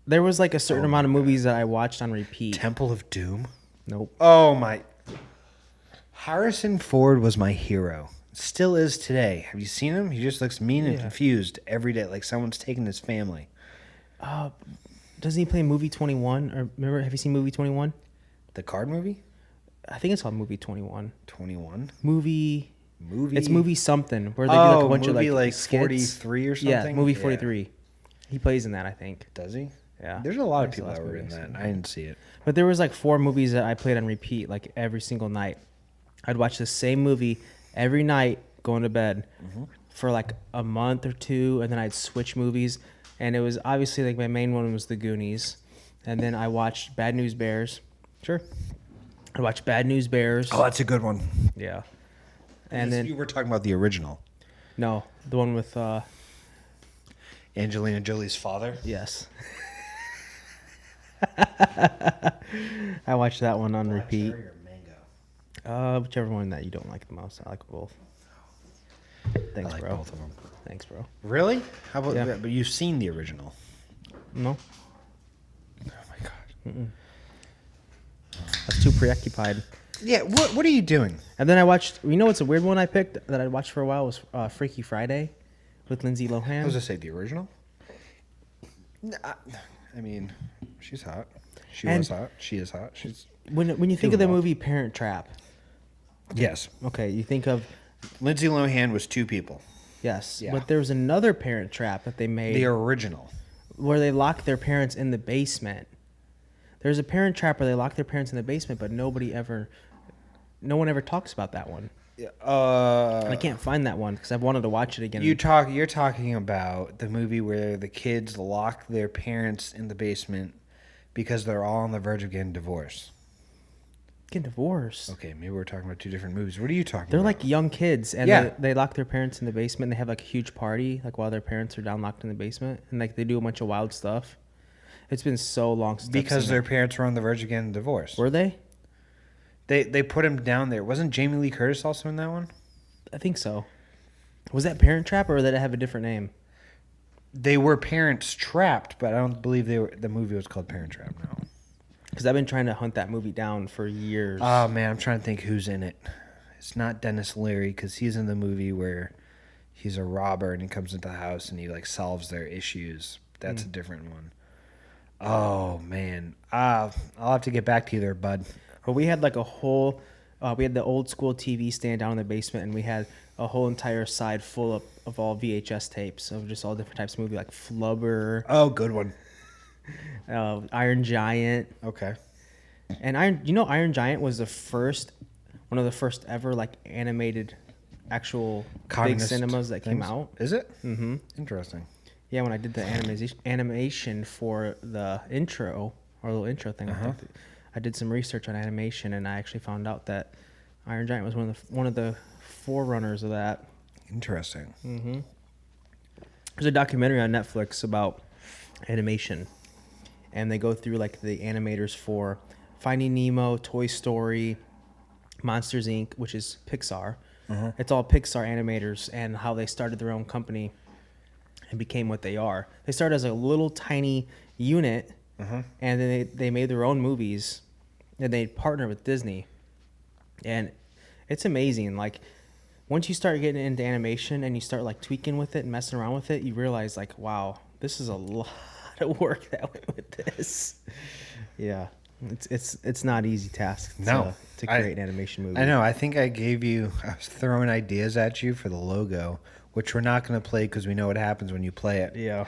There was like a certain amount of movies that I watched on repeat. Temple of Doom? Nope. Oh my. Harrison Ford was my hero. Still is today. Have you seen him? He just looks mean and confused every day, like someone's taking his family. Doesn't he play Movie 21? Or remember, have you seen Movie 21? The card movie? I think it's called Movie 21. 21? Movie movie. It's movie something where they do like a bunch of movie like like skits. 43 or something. Yeah, movie 43. He plays in that, I think. Does he? Yeah. There's a lot of That's the people last that were movie in I've that. seen. I didn't see it. But there was like 4 movies that I played on repeat like every single night. I'd watch the same movie every night going to bed for like a month or 2, and then I'd switch movies. And it was obviously like my main one was The Goonies, and then I watched Bad News Bears. Sure. I watched Bad News Bears. Oh, that's a good one. Yeah. And then you were talking about the original. no, the one with Angelina Jolie's father. yes. I watched that one on repeat. Cherry or mango? Whichever one that you don't like the most. I like both. Thanks, I like bro. both of them. Thanks, bro. Really? How about Yeah. that? But you've seen the original. No, Oh my god. I was too preoccupied. Yeah. What are you doing? And then I watched. You know what's a weird one I picked that I watched for a while was Freaky Friday with Lindsay I was Lohan. gonna say the original. I mean, she's hot. She And- was hot. She is hot. She's When you think of the movie Parent Trap, yes. okay, you think of Lindsay Lohan was 2 people. yes, Yeah. but there was another Parent Trap that they made The original. where they locked their parents in the basement. There's a Parent Trap where they lock their parents in the basement, but no one ever talks about that one. And I can't find that one because I've wanted to watch it again. You're talking about the movie where the kids lock their parents in the basement because they're all on the verge of getting divorced. Get divorced. Okay, maybe we're talking about 2 different movies. What are you talking They're about? like young kids, and Yeah. they lock their parents in the basement. And they have like a huge party, like while their parents are down locked in the basement, and like they do a bunch of wild stuff. It's been so long since I've because seen their it. parents were on the verge of getting divorced. Were they? They put him down there. Wasn't Jamie Lee Curtis also in that one? I think so. Was that Parent Trap, or did it have a different name? They were parents trapped, but I don't believe the movie was called Parent Trap. No. Because I've been trying to hunt that movie down for years. Oh man, I'm trying to think who's in it. It's not Dennis Leary because he's in the movie where he's a robber and he comes into the house and he like solves their issues. That's a different one. Oh man, I'll have to get back to you there, bud. But we had like a whole, we had the old school TV stand down in the basement, and we had a whole entire side full of all VHS tapes of just all different types of movies, like Flubber, Oh, good one. Iron Giant. Okay. And Iron Giant was one of the first ever like animated, actual Communist big cinemas that came things? out. Is it? Mm-hmm. Interesting. Yeah, when I did the animation for the intro, our little intro thing, I did some research on animation, and I actually found out that Iron Giant was one of the forerunners of that. Interesting. There's a documentary on Netflix about animation, and they go through like the animators for Finding Nemo, Toy Story, Monsters Inc., which is Pixar. It's all Pixar animators and how they started their own company and became what they are. They started as a little tiny unit, and then they made their own movies, and they partnered with Disney. And it's amazing. Like, once you start getting into animation and you start like tweaking with it and messing around with it, you realize like, wow, this is a lot of work that went with this. Yeah, it's not an easy task to create an animation movie. I know. I think I was throwing ideas at you for the logo, which we're not going to play because we know what happens when you play it. Yeah.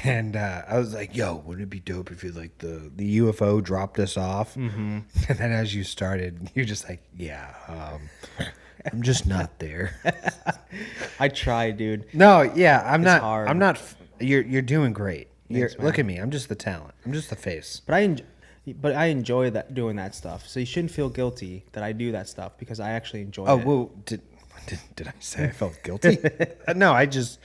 And I was like, yo, wouldn't it be dope if you like the UFO dropped us off? Mm-hmm. And then as you started, you're just like, yeah, I'm just not there. I tried, dude. No, yeah, I'm not. hard. I'm not. You're doing great. Thanks, Look at me. I'm just the talent. I'm just the face. But I enjoy doing that stuff. So you shouldn't feel guilty that I do that stuff because I actually enjoy it. Oh, well, did I say I felt guilty? No, I just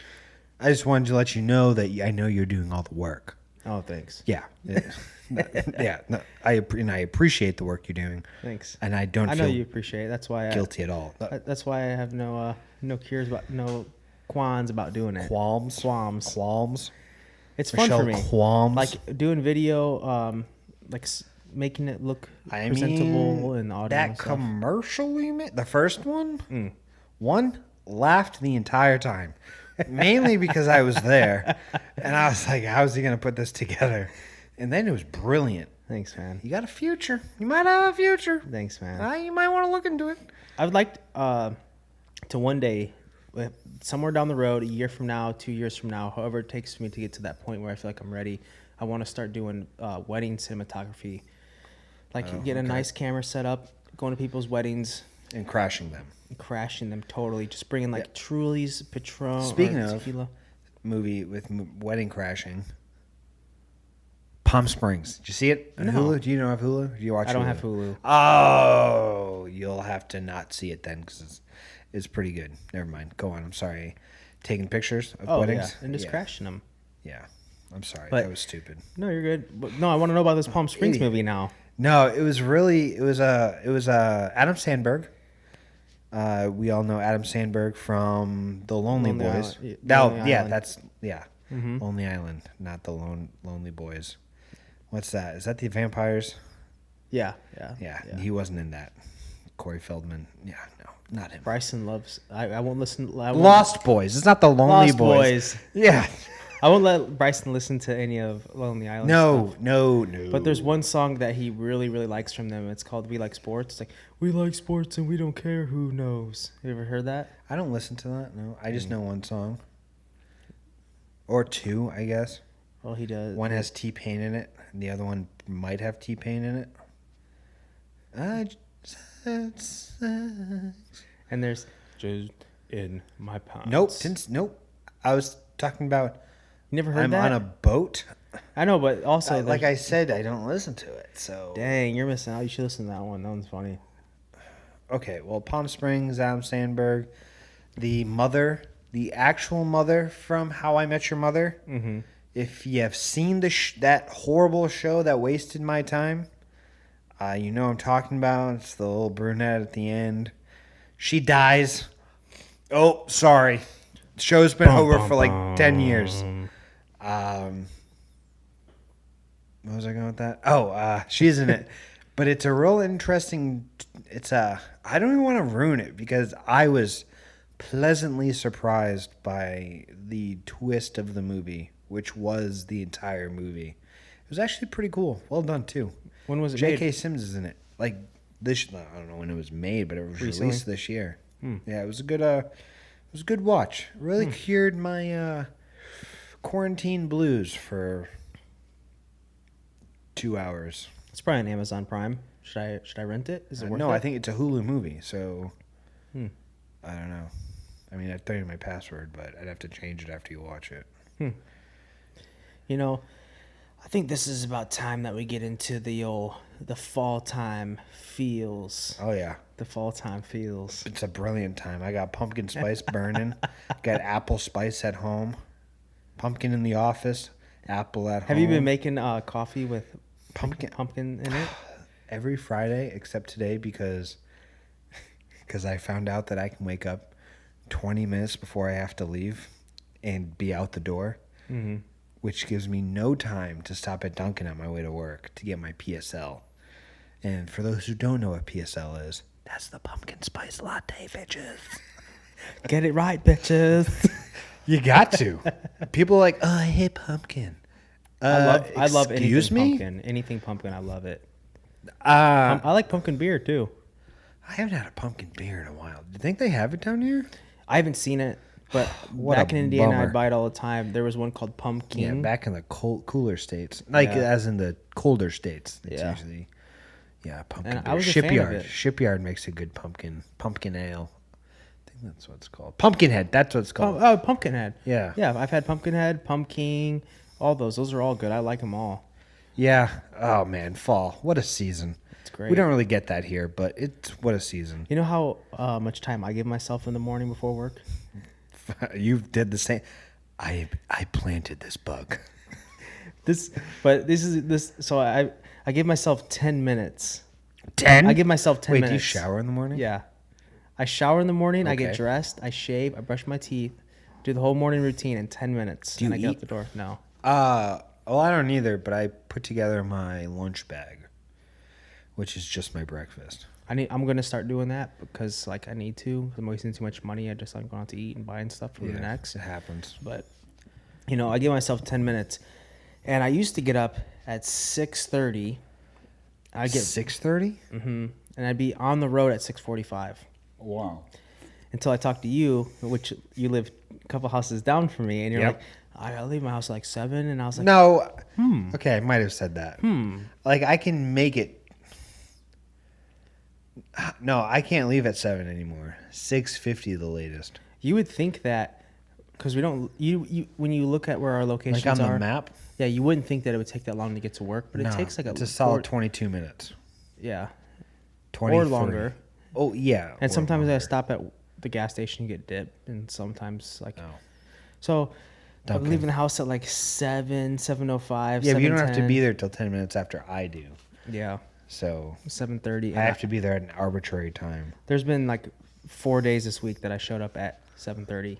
wanted to let you know that I know you're doing all the work. Oh, thanks. Yeah. Yeah. No, I appreciate the work you're doing. Thanks. And I don't I know feel you appreciate it. That's why guilty at all. That's why I have no qualms about doing it. Qualms. It's fun for me. Qualms. Like doing video, making it look presentable and audio. That and stuff. commercial we made, the first one, laughed the entire time. Mainly because I was there. And I was like, how is he going to put this together? And then it was brilliant. Thanks, man. You got a future. You might have a future. Thanks, man. You might want to look into it. I would like to to one day, somewhere down the road, a year from now, 2 years from now, however it takes me to get to that point where I feel like I'm ready, I want to start doing wedding cinematography. Like get a nice camera set up, going to people's weddings. And crashing them. Crashing them totally. Just bringing like Truly's, Patron, Speaking or of tequila. movie with wedding crashing, Palm Springs. Did you see it on No. Hulu? Do you know of Hulu? Do you watch? I don't have Hulu. Oh, you'll have to not see it then because it's pretty good. Never mind. Go on. I'm sorry. Taking pictures of weddings and just crashing them. Yeah. I'm sorry. But- that was stupid. No, you're good. But, no, I want to know about this Palm Springs Idiot. movie now. No, it was Adam Sandberg. We all know Adam Sandberg from The Lonely Lonely Boys. Island. No, Lonely yeah, Island. that's Lonely Island, not the Lonely Boys. What's that? Is that the vampires? Yeah. Yeah, he wasn't in that. Corey Feldman. Yeah, no, not him. Bryson loves. I won't listen. I won't, Lost Boys. It's not the Lonely Lost Boys. Yeah. I won't let Bryson listen to any of Lonely Island. stuff. No. But there's one song that he really, really likes from them. It's called "We Like Sports." It's like, "We like sports and we don't care who knows." You ever heard that? I don't listen to that. No, I just know one song. Or two, I guess. Well, he does. One has T-Pain in it, and the other one might have T-Pain in it. And there's just in my pants. Nope. I was talking about You never heard I'm that? on a boat. I know, but also Like I said, I don't listen to it. So dang, you're missing out. You should listen to that one. That one's funny. okay, well, Palm Springs, Adam Sandberg, the actual mother from How I Met Your Mother. Mm-hmm. If you have seen that horrible show that wasted my time, you know what I'm talking about. It's the little brunette at the end. She dies. Oh, sorry. The show's been over for like 10 years. What was I going with that? Oh, she's in it. But it's a real interesting... I don't even want to ruin it because I was pleasantly surprised by the twist of the movie, which was the entire movie. It was actually pretty cool. Well done, too. When was it J.K. made? Sims is in it. Like, this... I don't know when it was made, but it was Recently? released this year. Yeah, it was a good watch. It really cured my quarantine blues for 2 hours. It's probably on Amazon Prime. Should I rent it? Is it worth it? No, I think it's a Hulu movie, so I don't know. I mean, I'd tell you my password, but I'd have to change it after you watch it. You know, I think this is about time that we get into the fall time feels. Oh yeah, The fall time feels. it's a brilliant time. I got pumpkin spice burning, got apple spice at home, pumpkin in the office, apple at home. Have you been making coffee with Pumpkin. in it? Every Friday except today because I found out that I can wake up 20 minutes before I have to leave and be out the door, which gives me no time to stop at Dunkin' on my way to work to get my PSL. And for those who don't know what PSL is, that's the pumpkin spice latte, bitches. Get it right, bitches. You got to. People are like, oh, I hate pumpkin. I love excuse anything me? pumpkin. Anything pumpkin, I love it. I I like pumpkin beer too. haven't had a pumpkin beer in a while. Do you think they have it down here? I haven't seen it, but What back a in Indiana, bummer. I'd buy it all the time. There was one called Pumpkin. Yeah, back in the cooler states, like Yeah. as in the colder states. It's Yeah. usually, pumpkin. And beer. I was a fan of Shipyard. it. Shipyard makes a good pumpkin ale. I think that's what it's called. Pumpkinhead. That's what it's called. Oh, Pumpkinhead. Yeah. Yeah, I've had Pumpkinhead, Pumpkin, all those. Those are all good. I like them all. Yeah. Oh man, fall. What a season. It's great. We don't really get that here, but what a season. You know how much time I give myself in the morning before work? You did the same. I planted this bug. So I give myself 10 minutes. 10? I give myself 10 Wait, minutes. do you shower in the morning? Yeah. I shower in the morning, I Okay. get dressed, I shave, I brush my teeth, do the whole morning routine in 10 minutes. Do you and I get eat? out the door. No. Well, I don't either, but I put together my lunch bag, which is just my breakfast. I'm gonna start doing that because I need to. I'm wasting too much money. I'm going out to eat and buying stuff for the next. It happens. But I give myself 10 minutes, and I used to get up at 6:30. I get 6:30. and I'd be on the road at 6:45. Wow. until I talked to you, which you live a couple houses down from me, and you're Yep. like, I gotta leave my house at like 7, and I was like, No. Okay, I might have said that. Hmm. Like, I can make it. No, I can't leave at 7 anymore. 6:50 the latest. You would think that because we don't. You when you look at where our locations Like on are, the map? yeah, you wouldn't think that it would take that long to get to work, but it takes like it's a solid 22 minutes. yeah, 23. or longer. Oh, yeah. And or sometimes I longer. stop at the gas station to get dip, and sometimes like No. so. I'm Dunkin'. leaving the house at like 7:05. Yeah, but you don't have to 7:10. be there till 10 minutes after I do. Yeah, So 7:30. I have to be there at an arbitrary time. There's been like 4 days this week that I showed up at 7:30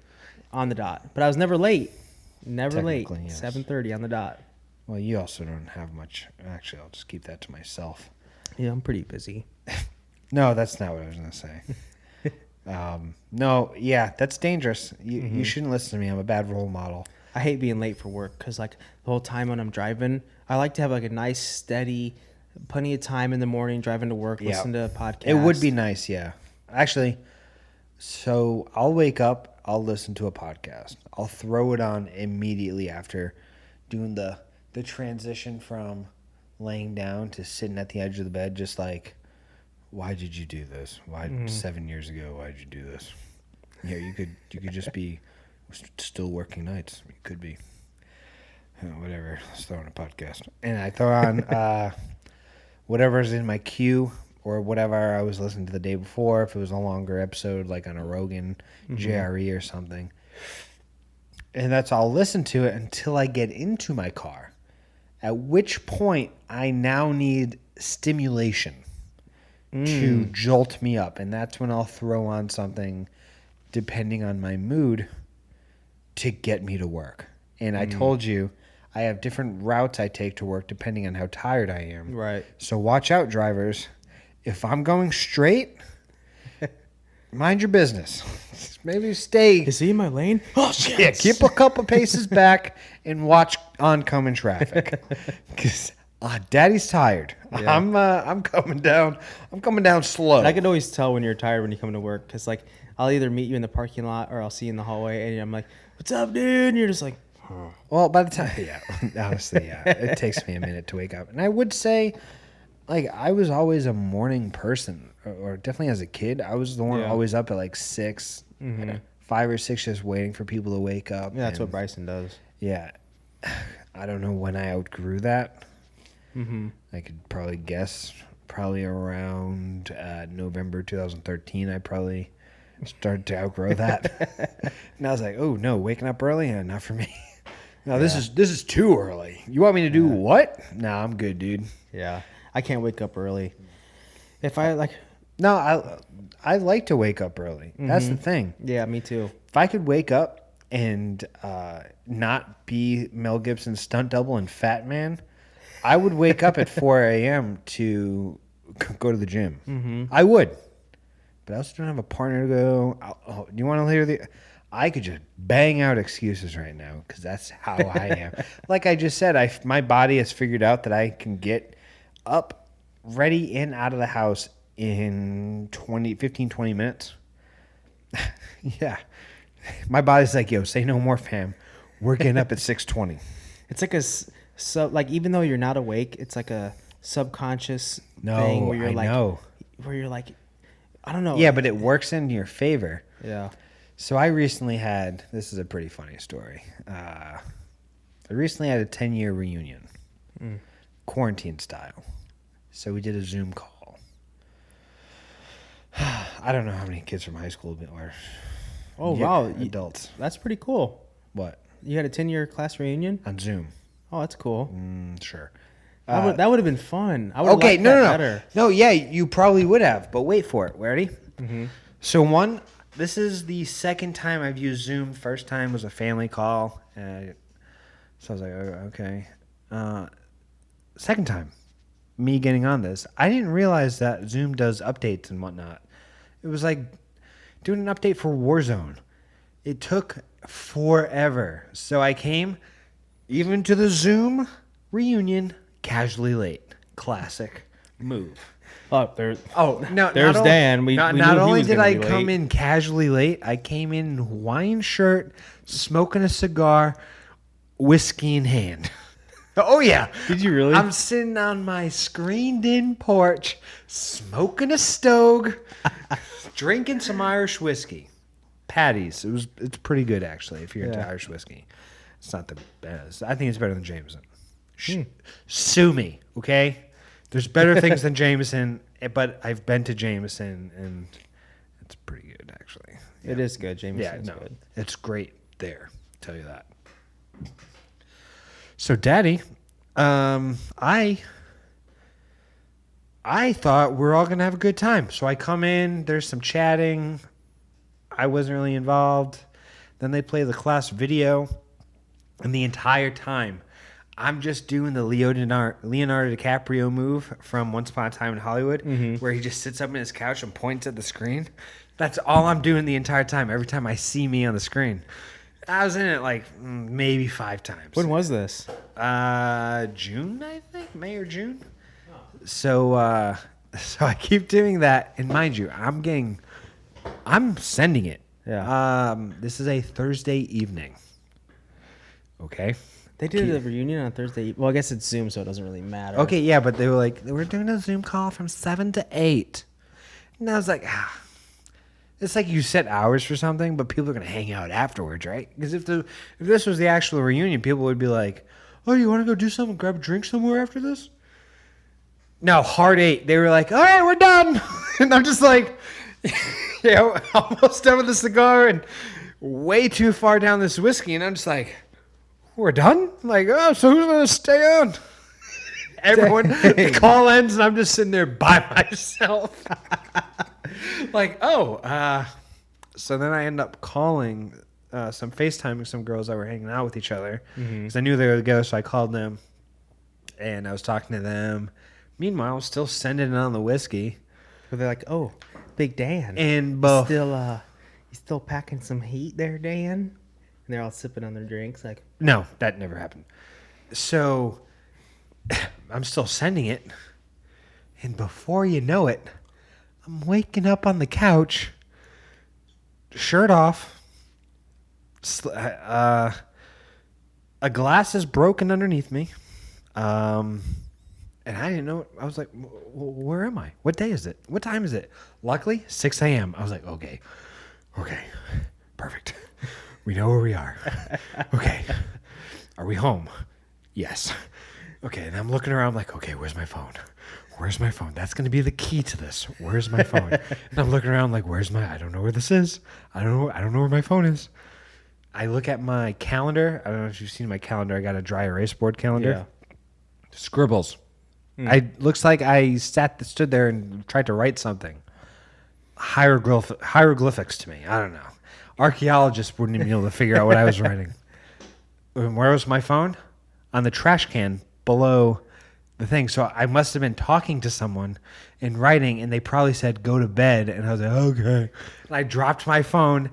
on the dot, but I was never late. Never late. Technically, yes. 7:30 on the dot. Well, you also don't have much. Actually, I'll just keep that to myself. Yeah, I'm pretty busy. No, that's not what I was going to say. No, yeah, that's dangerous. You shouldn't listen to me. I'm a bad role model. I hate being late for work because like the whole time when I'm driving, I like to have like a nice steady, plenty of time in the morning driving to work, Yeah. listen to a podcast. It would be nice, yeah. Actually, so I'll wake up, I'll listen to a podcast. I'll throw it on immediately after doing the transition from laying down to sitting at the edge of the bed, just like, why did you do this? Why 7 years ago? Why did you do this? Yeah, you could just be still working nights. You could be. Whatever. Let's throw on a podcast, and I throw on whatever's in my queue or whatever I was listening to the day before. If it was a longer episode, like on a Rogan, JRE or something, and that's I'll listen to it until I get into my car. At which point I now need stimulation to jolt me up. And that's when I'll throw on something, depending on my mood, to get me to work. And I told you, I have different routes I take to work depending on how tired I am. Right. So watch out, drivers. If I'm going straight, mind your business. Maybe stay. Is he in my lane? Oh shit! Yeah, keep a couple paces back and watch oncoming traffic. Because Daddy's tired. Yeah. I'm coming down. I'm coming down slow. And I can always tell when you're tired when you come to work because like I'll either meet you in the parking lot or I'll see you in the hallway and I'm like, "What's up, dude?" And you're just like, Well, by the time, yeah, honestly, yeah, it takes me a minute to wake up. And I would say, like, I was always a morning person, or definitely as a kid, I was the one Yeah. always up at like 6, 5 or 6, just waiting for people to wake up. "Yeah, that's what And, Bryson does." yeah, I don't know when I outgrew that. I could probably guess, probably around November 2013, I probably started to outgrow that. And I was like, oh no, waking up early? Yeah, not for me. No, this is too early. You want me to do what? Nah, I'm good, dude. Yeah, I can't wake up early. If I like, No, I like to wake up early. That's the thing. yeah, me too. If I could wake up and not be Mel Gibson's stunt double and Fat Man, I would wake up at 4 a.m. to go to the gym. I would. But I also don't have a partner to go. Do you want to hear the... I could just bang out excuses right now because that's how I am. Like I just said, my body has figured out that I can get up, ready, and out of the house in 15, 20 minutes. Yeah. My body's like, yo, say no more, fam. We're getting up at 6:20. It's like like even though you're not awake, it's like a subconscious thing where you're I like, know. where you're like, I don't know. Yeah, but it works in your favor. yeah. So I recently had, this is a pretty funny story. I recently had a 10-year reunion, quarantine style. So we did a Zoom call. I don't know how many kids from high school were. Oh wow, adults. that's pretty cool. What? You had a 10-year class reunion. On Zoom. Oh, that's cool. Sure. That would have been fun. I would Okay, like no. better. No, yeah, you probably would have, but wait for it. Ready? So this is the second time I've used Zoom. First time was a family call. So I was like, oh, okay. Second time, me getting on this. I didn't realize that Zoom does updates and whatnot. It was like doing an update for Warzone. It took forever. So I came even to the Zoom reunion casually late. Classic move. Oh, there. Oh no! There's not Dan. We not knew he only was did gonna I be come late. in casually late, I came in Hawaiian shirt, smoking a cigar, whiskey in hand. Oh yeah! Did you really? I'm sitting on my screened-in porch, smoking a stogie, drinking some Irish whiskey. Patties. It's pretty good actually. If you're into Yeah. Irish whiskey, it's not the best. I think it's better than Jameson. Sue me, okay? There's better things than Jameson, but I've been to Jameson, and it's pretty good, actually. It is good. Yeah, Jameson's no, good. it's great there. I'll tell you that. So, Daddy, I thought we're all gonna have a good time. So I come in. There's some chatting. I wasn't really involved. Then they play the class video, and the entire time, I'm just doing the Leonardo DiCaprio move from Once Upon a Time in Hollywood, where he just sits up in his couch and points at the screen. That's all I'm doing the entire time. Every time I see me on the screen, I was in it like maybe 5 times. When was this? June, I think, May or June. So I keep doing that, and mind you, I'm sending it. Yeah. This is a Thursday evening. Okay. They did a reunion on Thursday. Well, I guess it's Zoom, so it doesn't really matter. Okay, yeah, but they were like, we're doing a Zoom call from 7 to 8. And I was like, it's like you set hours for something, but people are going to hang out afterwards, right? Because if this was the actual reunion, people would be like, oh, you want to go do something, grab a drink somewhere after this? No, hard 8. They were like, all right, we're done. And I'm just like, almost done with the cigar and way too far down this whiskey. And I'm just like, we're done? I'm like, oh, so who's going to stay on? Everyone, the call ends, and I'm just sitting there by myself. Like, so then I end up calling FaceTiming some girls that were hanging out with each other because I knew they were together, so I called them, and I was talking to them. Meanwhile, I was still sending it on the whiskey. So they're like, "Oh, Big Dan, And both. you still packing some heat there, Dan?" And they're all sipping on their drinks, like, No, that never happened. So I'm still sending it. And before you know it, I'm waking up on the couch, shirt off. A glass is broken underneath me. And I didn't know. I was like, where am I? What day is it? What time is it? Luckily, 6 a.m. I was like, okay, perfect. We know where we are. Okay. Are we home? Yes. Okay, and I'm looking around, I'm like, okay, where's my phone? Where's my phone? That's going to be the key to this. Where's my phone? And I'm looking around like, I don't know where this is. I don't know where my phone is. I look at my calendar. I don't know if you've seen my calendar. I got a dry erase board calendar. yeah. Scribbles. Looks like I stood there and tried to write something. Hieroglyphics to me. I don't know. Archaeologists wouldn't even be able to figure out what I was writing. And where was my phone? On the trash can below the thing. So I must have been talking to someone and writing, and they probably said, go to bed. And I was like, okay. And I dropped my phone,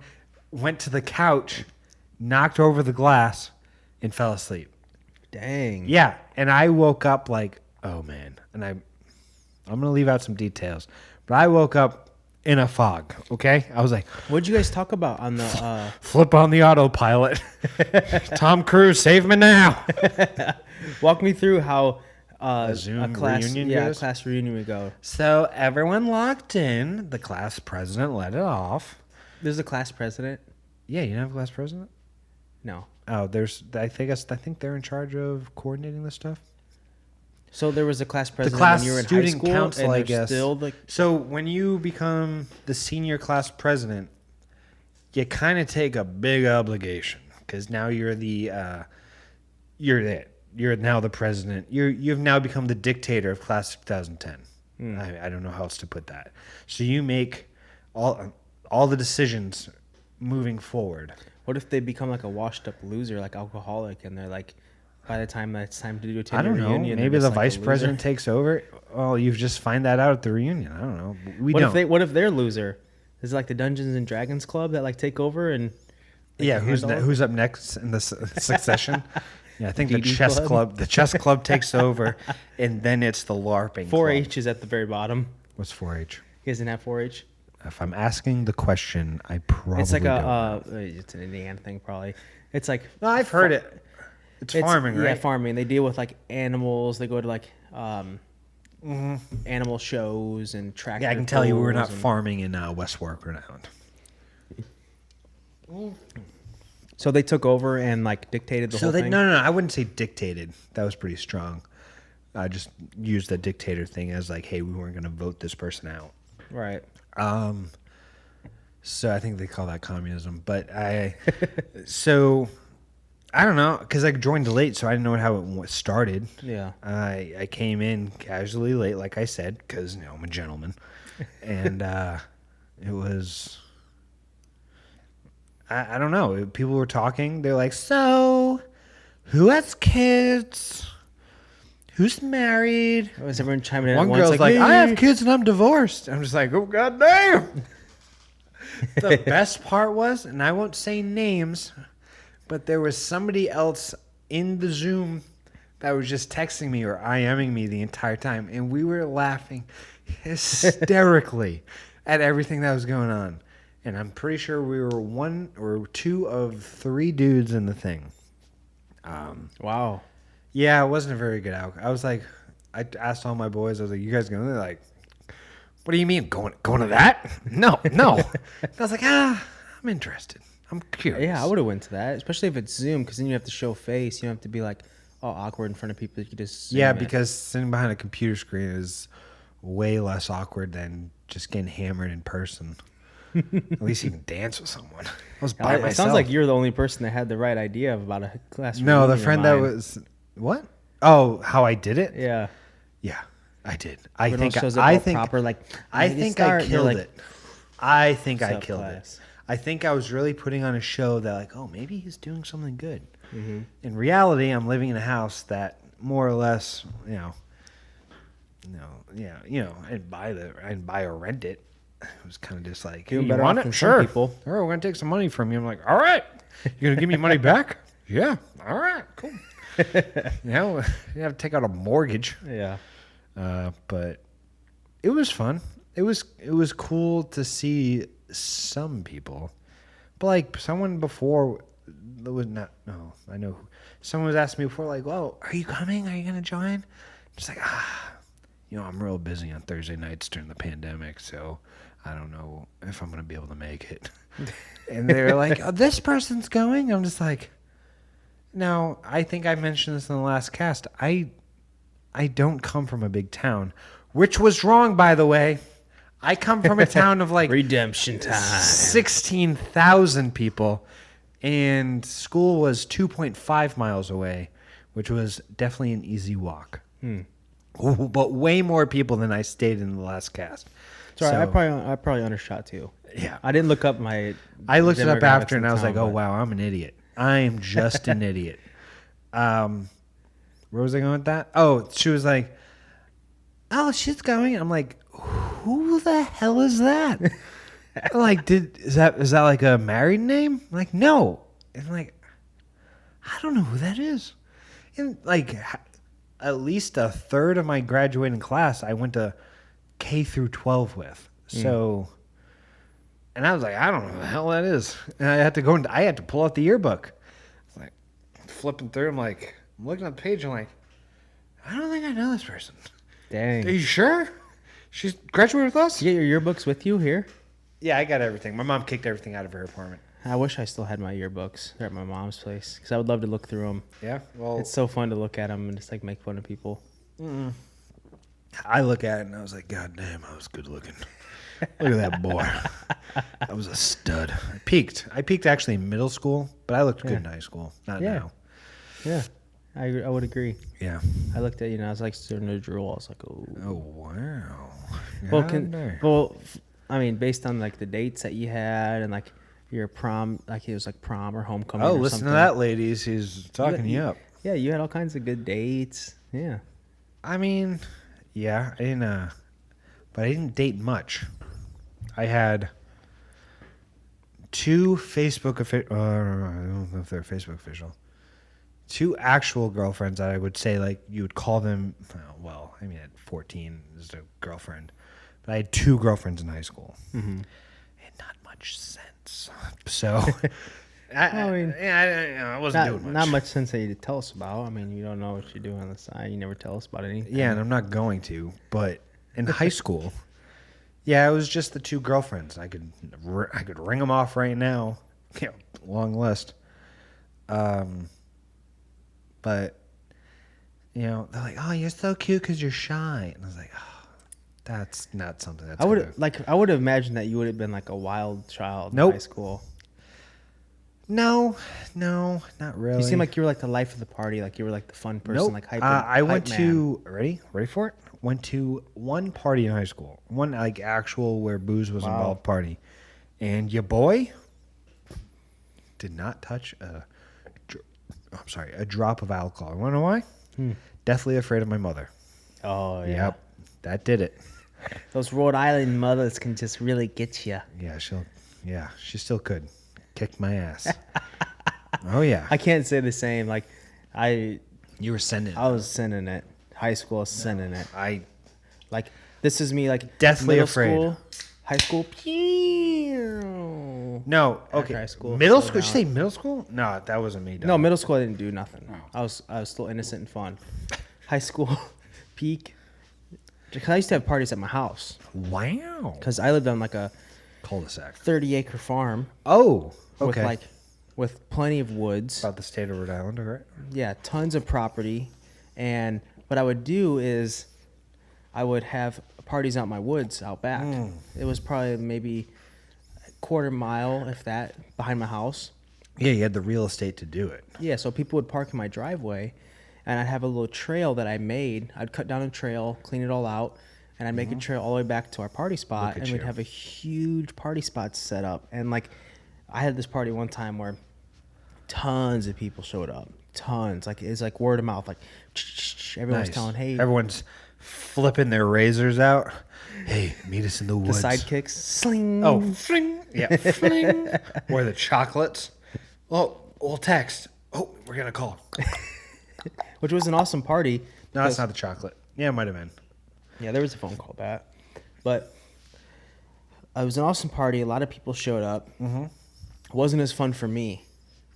went to the couch, knocked over the glass, and fell asleep. Dang. Yeah. And I woke up like, oh, man. And I'm going to leave out some details. But I woke up in a fog, okay? I was like, What'd you guys talk about on the... flip on the autopilot. Tom Cruise, save me now. Walk me through how Zoom class reunion goes? class reunion would go. So everyone locked in. The class president let it off. There's a class president? Yeah, you don't have a class president? No. Oh, I think they're in charge of coordinating this stuff. So there was a class The president class when you were in high student school, council, and I there's guess. still the... So when you become the senior class president, you kind of take a big obligation because now you're now the president. You've now become the dictator of class of 2010. I don't know how else to put that. So you make all the decisions moving forward. What if they become like a washed up loser, like alcoholic, and they're like, by the time it's time to do a 10-year I don't know. reunion, Maybe they're the just like a vice loser? president takes over. Well, you just find that out at the reunion. I don't know. What if they're a loser? Is it like the Dungeons and Dragons club that like take over and Yeah, handle it? who's up next in the succession? Yeah, I think the DD chess club. The chess club takes over, and then it's the LARPing. 4-H club. is at the very bottom. What's 4-H? He doesn't have 4-H. If I'm asking the question, I probably It's like don't know. it's an Indiana thing probably. It's like No, I've heard it. It's farming, right? Yeah, farming. They deal with like animals. They go to like animal shows and tractor. Yeah, I can tell you we're not pulls and- farming in West Warwick, Rhode Island. So they took over and like dictated the So whole they thing. no, I wouldn't say dictated. That was pretty strong. I just used the dictator thing as like, hey, we weren't going to vote this person out. Right. So I think they call that communism. But so I don't know, because I joined late, so I didn't know how it started. Yeah. I came in casually late, like I said, because I'm a gentleman, and it was. I don't know. People were talking. They're like, "So, who has kids? Who's married?" Was everyone chiming in? One at once, girl's like, "Me." "I have kids and I'm divorced." I'm just like, "Oh goddamn!" The best part was, and I won't say names, but there was somebody else in the Zoom that was just texting me or IMing me the entire time, and we were laughing hysterically at everything that was going on. And I'm pretty sure we were one or two of three dudes in the thing. Wow. Yeah, it wasn't a very good outcome. I was like, I asked all my boys, I was like, "You guys going?" They're like, "What do you mean going to that?" No. I was like, I'm interested. I'm curious. Yeah, I would have went to that, especially if it's Zoom, because then you have to show face. You don't have to be like all awkward in front of people. You just Zoom Yeah, it. because sitting behind a computer screen is way less awkward than just getting hammered in person. At least you can dance with someone. I was by It myself. sounds like you're the only person that had the right idea about a class. No, the reunion of friend that mine. was what? Oh, how I did it? Yeah. Yeah, I did. I Everyone think shows up I all think proper, like, I "Ready to think start?" I And you're killed like, it. I think I "Sup, killed class?" it. I think I was really putting on a show that like, oh, maybe he's doing something good. Mm-hmm. In reality, I'm living in a house that more or less, I didn't buy or rent it. It was kind of just like, Doing hey, better you want off it? than some Sure. people. All right, we're gonna take some money from you. I'm like, all right, you're gonna give me money back? Yeah. All right, cool. You have to take out a mortgage. Yeah. But it was fun. It was cool to see some people, but like someone before that was not. No, I know someone was asking me before, like, "Well, are you coming? Are you gonna join?" Just like, I'm real busy on Thursday nights during the pandemic, so I don't know if I'm gonna be able to make it. And they're like, "Oh, this person's going." I'm just like, no, I think I mentioned this in the last cast. I don't come from a big town, which was wrong, by the way. I come from a town of like Redemption time. 16,000 people, and school was 2.5 miles away, which was definitely an easy walk. But way more people than I stayed in the last cast. Sorry, So, I probably undershot too. Yeah. I didn't look up my. I looked it up demographics after, in and I was town, like, "Oh but- wow, I'm an idiot. I am just an idiot." Where was I going with that? Oh, she was like, "Oh, she's going." I'm like, "Who the hell is that?" I'm like, is that like a married name? I'm like, no. And I'm like, I don't know who that is. And like, at least a third of my graduating class, I went to K through 12 with. So, and I was like, I don't know who the hell that is. And I had to pull out the yearbook. It's like flipping through. I'm looking at the page. I'm like, I don't think I know this person. Dang. Are you sure? She's graduated with us? You get your yearbooks with you here? Yeah, I got everything. My mom kicked everything out of her apartment. I wish I still had my yearbooks. They're at my mom's place because I would love to look through them. Yeah, well, It's so fun to look at them and just like make fun of people. I look at it and I was like, God damn, I was good looking. Look at that boy. I was a stud. I peaked actually in middle school, but I looked good in high school. Not Yeah. now. Yeah, I would agree. Yeah. I looked at I was like starting to drool. I was like, oh. Oh, wow. Well, God damn. I mean, based on like the dates that you had and like your prom, like it was like prom or homecoming. Oh, or listen something. to that, ladies. He's talking you up. Yeah, you had all kinds of good dates. Yeah. I mean, yeah, I didn't, but I didn't date much. I had 2 Facebook official. I don't know if they're Facebook official. 2 actual girlfriends that I would say, like, you would call them, well, I mean, at 14 is a girlfriend. But I had 2 girlfriends in high school. Mm-hmm. And not much sense. So, I wasn't doing much. Not much sense that you tell us about. I mean, you don't know what you do on the side. You never tell us about anything. Yeah, and I'm not going to. But in high school, yeah, it was just the 2 girlfriends. I could ring them off right now. Yeah, long list. But, you know, they're like, oh, you're so cute because you're shy. And I was like, oh, that's not something that's I would have imagined that you would have been like a wild child Nope. in high school. No, not really. You seem like you were like the life of the party. Like you were like the fun person, Nope. like hype. I went hype to, ready for it? Went to one party in high school. One, like, actual where booze was involved party. And your boy did not touch a drop of alcohol. You want to know why? Deathly afraid of my mother. Oh, yeah. Yep, that did it. Those Rhode Island mothers can just really get you. Yeah, she still could kick my ass. Oh yeah. I can't say the same. Like, You were sending. I was sending it. High school, sending it. Like, this is me, like, deathly middle afraid. School, high school. Pew. No, After okay. high school, Middle slow school? Did you say down. middle school? No, that wasn't me. No, middle school I didn't do nothing. I was still innocent and fun. High school, peak. Because I used to have parties at my house. Wow. Because I lived on like a Cul-de-sac. 30-acre farm. Oh, okay. With plenty of woods. About the state of Rhode Island, right? Yeah, tons of property. And what I would do is I would have parties out in my woods out back. It was probably maybe a quarter mile, if that, behind my house. Yeah, you had the real estate to do it. Yeah, so people would park in my driveway, and I'd have a little trail that I made. I'd cut down a trail, clean it all out, and I'd make a trail all the way back to our party spot, and we'd have a huge party spot set up. And, like, I had this party one time where tons of people showed up. Tons. Like, it's like word of mouth. Like, everyone's telling, hey. Everyone's flipping their razors out. Hey, meet us in the The woods. sidekicks. Sling. Oh, fling. Yeah, fling. Or the chocolates. Oh, we'll text. Oh, we're going to call. Which was an awesome party. No, that's not the chocolate. Yeah, it might have been. Yeah, there was a phone call back. But it was an awesome party. A lot of people showed up. Mm-hmm. It wasn't as fun for me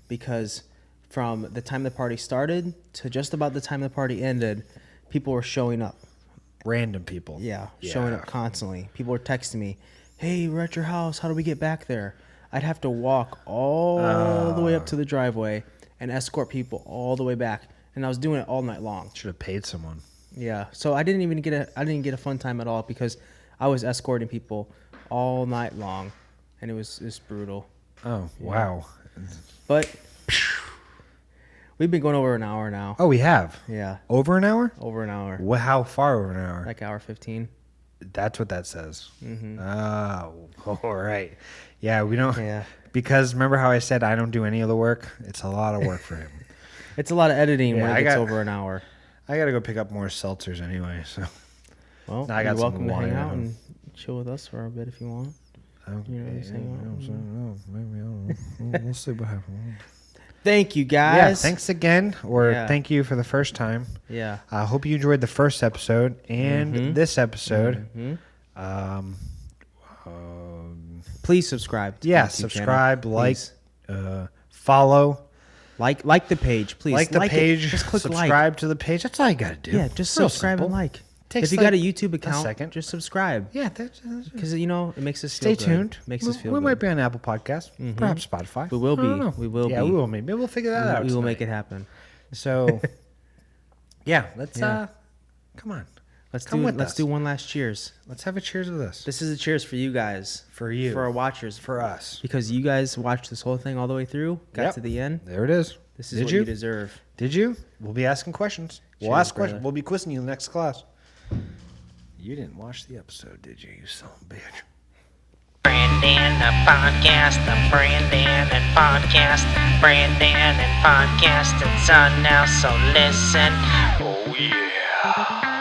because from the time the party started to just about the time the party ended, people were showing up. Random people. Yeah, showing up constantly. People were texting me, hey, we're at your house. How do we get back there? I'd have to walk all the way up to the driveway and escort people all the way back. And I was doing it all night long. Should have paid someone. Yeah, so I didn't get a fun time at all because I was escorting people all night long, and it was brutal. Oh, wow. But we've been going over an hour now. Oh, we have? Yeah, Over an hour? over an hour. Well, how far over an hour? Like hour 15. That's what that says. Mm-hmm. Oh, all right. Yeah, we don't. Yeah. Because remember how I said I don't do any of the work? It's a lot of work for him. It's a lot of editing Yeah, when I it gets got- over an hour. I got to go pick up more seltzers anyway. So Well, I got you're some welcome to hang wine at out home. and chill with us for a bit if you want. okay, know, just hang out. maybe I don't know. We'll see what happens. Thank you, Yeah, guys. thanks again, or Yeah. thank you for the first time. Yeah. I hope you enjoyed the first episode and Mhm. this episode. Mhm. Um, Please subscribe. To yeah, the YouTube subscribe, channel. like, Please. follow. Like the page, please. Like the it. page, Just click like. subscribe to the page. That's all you got to do. Yeah, just Real subscribe simple. and like. Takes If you like got a YouTube account, second. just subscribe. Yeah, that's Because, it makes us stay feel good. tuned. Makes us feel we good. might be on Apple Podcasts, perhaps Spotify. We will I don't be. know. We will yeah, be. we will. Maybe we'll figure that out. We will make tonight. it happen. So, yeah, let's Yeah. come on. Let's Come with let's us. do one last cheers. Let's have a cheers with us. This is a cheers for you guys. For you. For our watchers. For us. Because you guys watched this whole thing all the way through, got Yep. to the end. There it is. This is Did what you? you deserve. Did you? We'll be asking questions. We'll Cheers, ask questions. brother. We'll be quizzing you in the next class. You didn't watch the episode, did you? You son of a bitch. BranDan Podcast, the BranDan Podcast, BranDan Podcast. It's on now, so listen. Oh yeah.